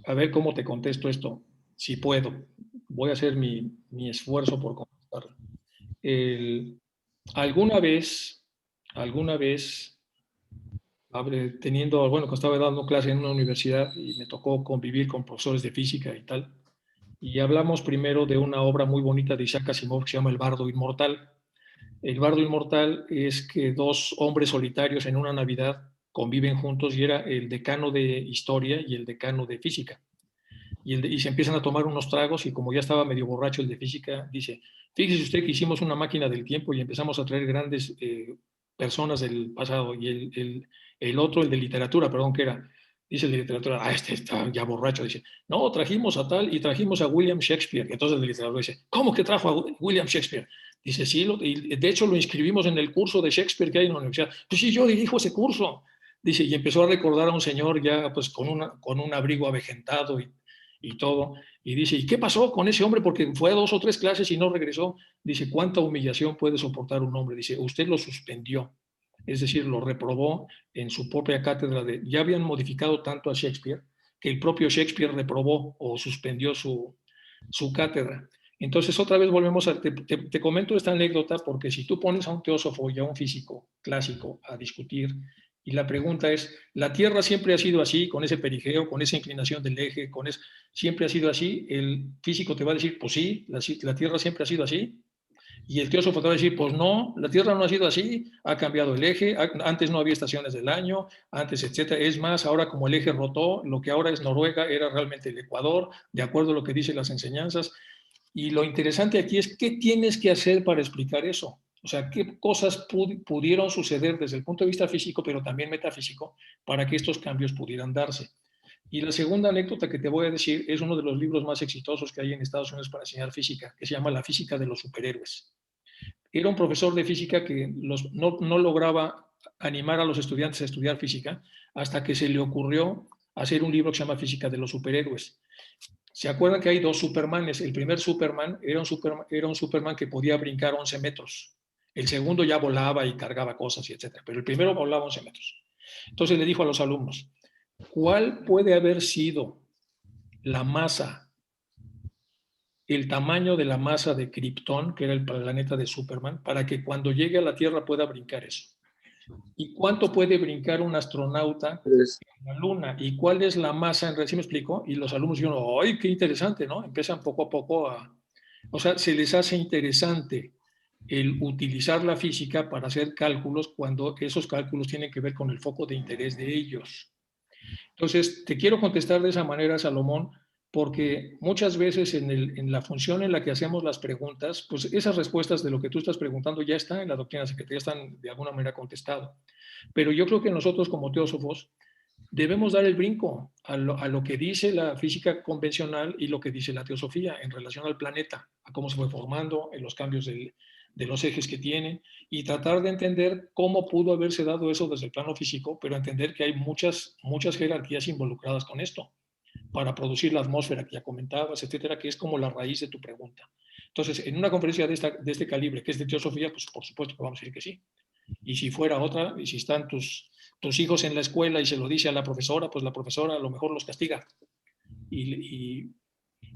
a ver cómo te contesto esto, si puedo. Voy a hacer mi esfuerzo por contestarlo. Alguna vez, cuando estaba dando clase en una universidad y me tocó convivir con profesores de física y tal, y hablamos primero de una obra muy bonita de Isaac Asimov que se llama El Bardo Inmortal. El Bardo Inmortal es que dos hombres solitarios en una Navidad conviven juntos y era el decano de historia y el decano de física. Y se empiezan a tomar unos tragos y como ya estaba medio borracho el de física, dice, fíjese usted que hicimos una máquina del tiempo y empezamos a traer grandes personas del pasado. Y el otro, el de literatura, perdón, que era, dice el de literatura, este está ya borracho, dice, no, trajimos a tal y trajimos a William Shakespeare. Y entonces el de literatura dice, ¿cómo que trajo a William Shakespeare? Dice, sí, y de hecho lo inscribimos en el curso de Shakespeare que hay en la universidad. Pues sí, yo dirijo ese curso. Dice, y empezó a recordar a un señor ya pues con un abrigo avejentado y todo, y dice, ¿y qué pasó con ese hombre? Porque fue a 2 o 3 clases y no regresó. Dice, ¿cuánta humillación puede soportar un hombre? Dice, usted lo suspendió, es decir, lo reprobó en su propia cátedra. Ya habían modificado tanto a Shakespeare que el propio Shakespeare reprobó o suspendió su cátedra. Entonces, otra vez volvemos te comento esta anécdota porque si tú pones a un teósofo y a un físico clásico a discutir, y la pregunta es, ¿la Tierra siempre ha sido así, con ese perigeo, con esa inclinación del eje, siempre ha sido así? El físico te va a decir, pues sí, la Tierra siempre ha sido así. Y el teósofo te va a decir, pues no, la Tierra no ha sido así, ha cambiado el eje, antes no había estaciones del año, antes, etcétera. Es más, ahora como el eje rotó, lo que ahora es Noruega era realmente el Ecuador, de acuerdo a lo que dicen las enseñanzas. Y lo interesante aquí es, ¿qué tienes que hacer para explicar eso? O sea, ¿qué cosas pudieron suceder desde el punto de vista físico, pero también metafísico, para que estos cambios pudieran darse? Y la segunda anécdota que te voy a decir es uno de los libros más exitosos que hay en Estados Unidos para enseñar física, que se llama La física de los superhéroes. Era un profesor de física que no lograba animar a los estudiantes a estudiar física hasta que se le ocurrió hacer un libro que se llama Física de los superhéroes. ¿Se acuerdan que hay 2 Supermanes? El primer Superman era un Superman que podía brincar 11 metros. El segundo ya volaba y cargaba cosas, y etcétera. Pero el primero volaba 11 metros. Entonces le dijo a los alumnos, ¿cuál puede haber sido la masa, el tamaño de la masa de Krypton, que era el planeta de Superman, para que cuando llegue a la Tierra pueda brincar eso? ¿Y cuánto puede brincar un astronauta en la Luna? ¿Y cuál es la masa? ¿Sí me explico? Y los alumnos dijeron, ¡ay, qué interesante!, ¿no? Empiezan poco a poco o sea, se les hace interesante el utilizar la física para hacer cálculos cuando esos cálculos tienen que ver con el foco de interés de ellos. Entonces, te quiero contestar de esa manera, Salomón, porque muchas veces en la función en la que hacemos las preguntas, pues esas respuestas de lo que tú estás preguntando ya están en la doctrina secreta, ya están de alguna manera contestado. Pero yo creo que nosotros como teósofos debemos dar el brinco a lo que dice la física convencional y lo que dice la teosofía en relación al planeta, a cómo se fue formando, en los cambios de los ejes que tienen, y tratar de entender cómo pudo haberse dado eso desde el plano físico, pero entender que hay muchas jerarquías involucradas con esto, para producir la atmósfera que ya comentabas, etcétera, que es como la raíz de tu pregunta. Entonces, en una conferencia de este calibre, que es de teosofía, pues por supuesto que vamos a decir que sí. Y si fuera otra, y si están tus hijos en la escuela y se lo dice a la profesora, pues la profesora a lo mejor los castiga. Y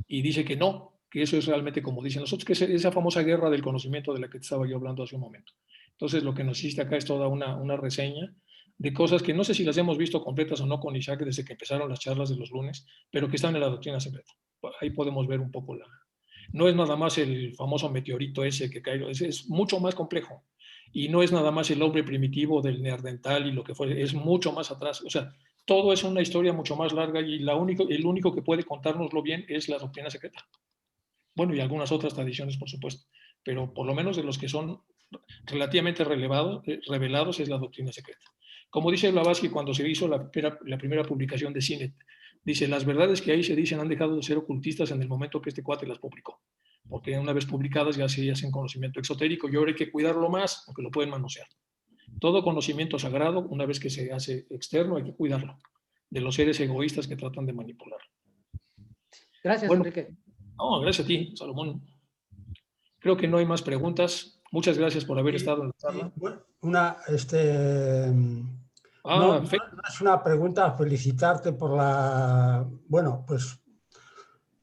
dice que no, que eso es realmente como dicen nosotros, que es esa famosa guerra del conocimiento de la que te estaba yo hablando hace un momento. Entonces, lo que nos hiciste acá es toda una reseña de cosas que no sé si las hemos visto completas o no con Isaac desde que empezaron las charlas de los lunes, pero que están en la doctrina secreta. Ahí podemos ver un poco no es nada más el famoso meteorito ese que cae, es mucho más complejo. Y no es nada más el hombre primitivo del neandertal y lo que fue, es mucho más atrás. O sea, todo es una historia mucho más larga y el único que puede contárnoslo bien es la doctrina secreta. Bueno, y algunas otras tradiciones, por supuesto, pero por lo menos de los que son relativamente revelados es la doctrina secreta. Como dice Blavatsky cuando se hizo la primera publicación de Sinet, dice, las verdades que ahí se dicen han dejado de ser ocultistas en el momento que este cuate las publicó, porque una vez publicadas ya se hacen conocimiento exotérico y ahora hay que cuidarlo más porque lo pueden manosear. Todo conocimiento sagrado, una vez que se hace externo, hay que cuidarlo de los seres egoístas que tratan de manipularlo. Gracias, bueno, Enrique. No, gracias a ti, Salomón. Creo que no hay más preguntas. Muchas gracias por haber estado en la charla. Bueno, no es una pregunta, felicitarte por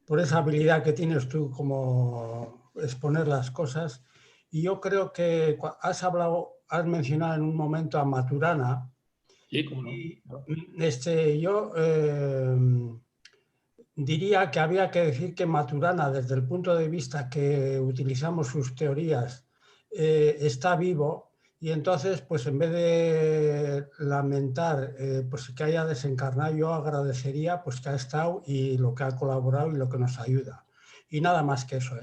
por esa habilidad que tienes tú como exponer las cosas. Y yo creo que has mencionado en un momento a Maturana. Sí, cómo no. Y yo diría que había que decir que Maturana, desde el punto de vista que utilizamos sus teorías, está vivo. Y entonces, pues en vez de lamentar pues que haya desencarnado, yo agradecería pues que ha estado y lo que ha colaborado y lo que nos ayuda. Y nada más que eso.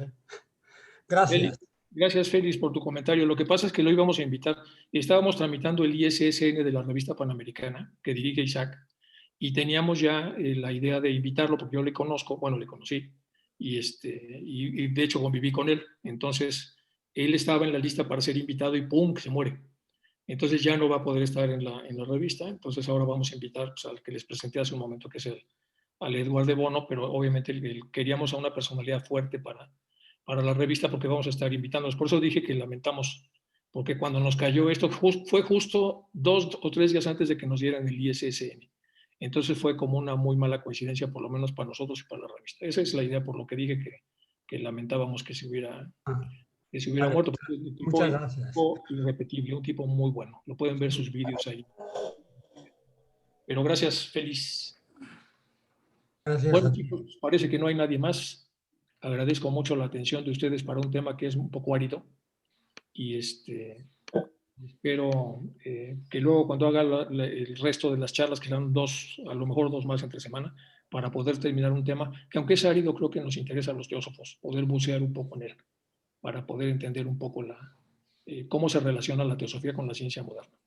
Gracias. Gracias, Félix, por tu comentario. Lo que pasa es que lo íbamos a invitar. Estábamos tramitando el ISSN de la revista Panamericana, que dirige Isaac, y teníamos ya la idea de invitarlo, porque yo le conocí, y de hecho conviví con él. Entonces, él estaba en la lista para ser invitado y ¡pum!, que se muere. Entonces ya no va a poder estar en la revista. Entonces ahora vamos a invitar pues, al que les presenté hace un momento, que es al Edward de Bono, pero obviamente queríamos a una personalidad fuerte para la revista, porque vamos a estar invitándonos. Por eso dije que lamentamos, porque cuando nos cayó esto fue justo 2 o 3 días antes de que nos dieran el ISSN. Entonces fue como una muy mala coincidencia, por lo menos para nosotros y para la revista. Esa es la idea, por lo que dije que lamentábamos que se hubiera muerto. Muchas gracias. Un tipo irrepetible, un tipo muy bueno. Lo pueden ver sus vídeos ahí. Pero gracias, Félix. Gracias. Bueno, chicos, parece que no hay nadie más. Agradezco mucho la atención de ustedes para un tema que es un poco árido. Y espero que luego cuando haga el resto de las charlas, que serán 2, a lo mejor 2 más entre semana, para poder terminar un tema que aunque es árido, creo que nos interesa a los teósofos, poder bucear un poco en él, para poder entender un poco cómo se relaciona la teosofía con la ciencia moderna.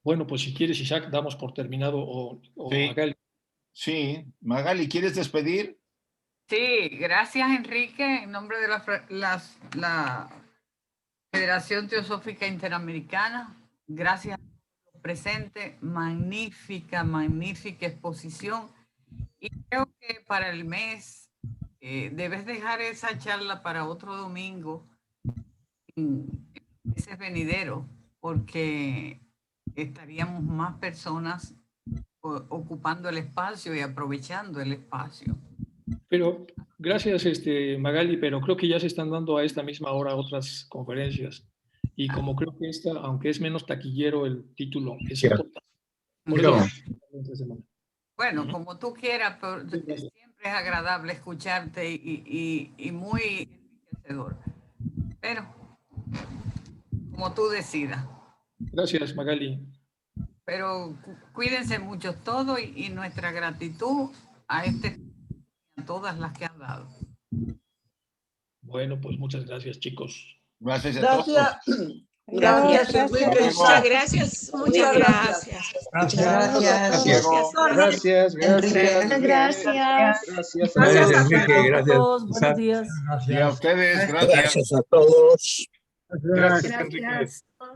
Bueno, pues si quieres, Isaac, damos por terminado o sí. Magali. Sí, Magali, ¿quieres despedir? Sí, gracias, Enrique, en nombre de la Federación Teosófica Interamericana. Gracias por presente, magnífica exposición. Y creo que para el mes debes dejar esa charla para otro domingo, ese venidero, porque estaríamos más personas ocupando el espacio y aprovechando el espacio. Pero gracias, Magali, pero creo que ya se están dando a esta misma hora otras conferencias. Y como creo que esta, aunque es menos taquillero el título, es importante. Por eso, bueno, como tú quieras, pero siempre es agradable escucharte y muy enriquecedor. Pero, como tú decidas. Gracias, Magali. Pero cuídense mucho todos y nuestra gratitud a todas las que han dado. Bueno, pues muchas gracias, chicos. Gracias a todos. Gracias, Enrique. Muchas gracias. Muchas gracias. Gracias, Enrique. Gracias. Buenos días. Y a ustedes, gracias. Gracias a todos. Gracias, Enrique.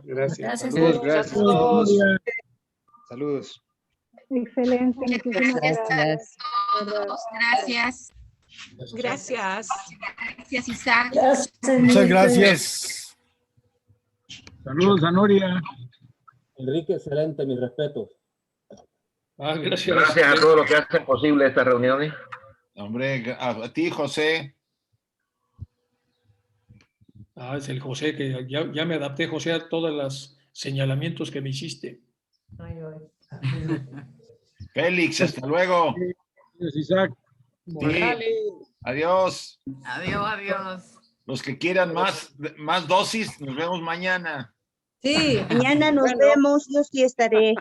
Gracias. Saludos. Saludos. Excelente. Gracias a todos. Gracias. Gracias. Gracias, Isaac. Muchas gracias. Saludos a Noria. Enrique, excelente, mis respetos. Gracias. Gracias a todos los que hacen posible estas reuniones. Hombre, a ti, José. Es el José, que ya me adapté, José, a todos los señalamientos que me hiciste. Félix, hasta luego. Isaac. Sí. Adiós. Adiós. Los que quieran más dosis, nos vemos mañana. Sí. Mañana nos vemos, yo sí estaré.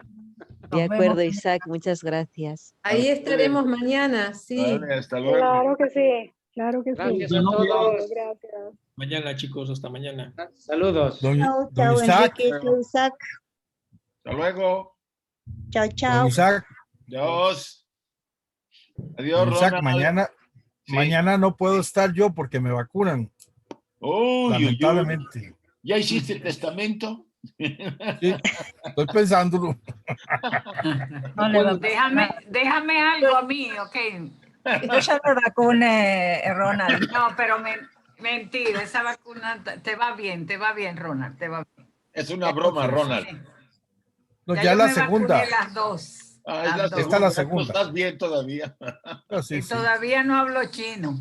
De acuerdo, Isaac, muchas gracias. Ahí estaremos mañana, sí. Vale, hasta luego. Claro que sí, claro que sí. Gracias a todos. Gracias. Mañana, chicos, hasta mañana. Saludos. Chao, chao, Enrique, chao, Isaac. Hasta luego. Chao, chao. Isaac, Adiós. Adiós, Isaac, Ronald. mañana no puedo estar yo porque me vacunan. Uy, lamentablemente. ¿Ya hiciste el testamento? Sí, estoy pensándolo. Déjame algo a mí, ok. Yo ya me vacuné, Ronald. No, pero mentira, esa vacuna te va bien, Ronald, te va bien. Es una broma, Ronald. No, ya la me segunda. vacuné las dos. Ah, Las es dos. Esta es la segunda. Estás bien todavía. Ah, sí, Y sí. todavía no hablo chino.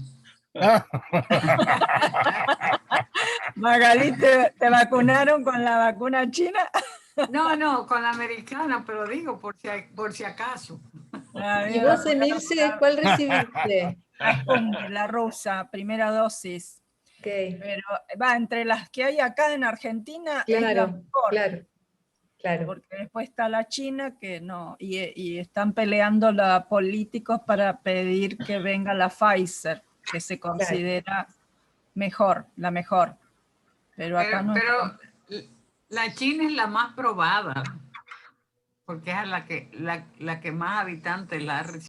Magali, ¿te vacunaron con la vacuna china? No, con la americana, pero digo por si acaso. ¿Y vos, Emilce, cuál recibiste? La rusa, primera dosis. Pero va, entre las que hay acá en Argentina es la mejor. Claro. Porque después está la China que no, y están peleando los políticos para pedir que venga la Pfizer, que se considera mejor, la mejor. Pero acá no. Pero la China es la más probada, porque es la que más habitantes la ha recibido.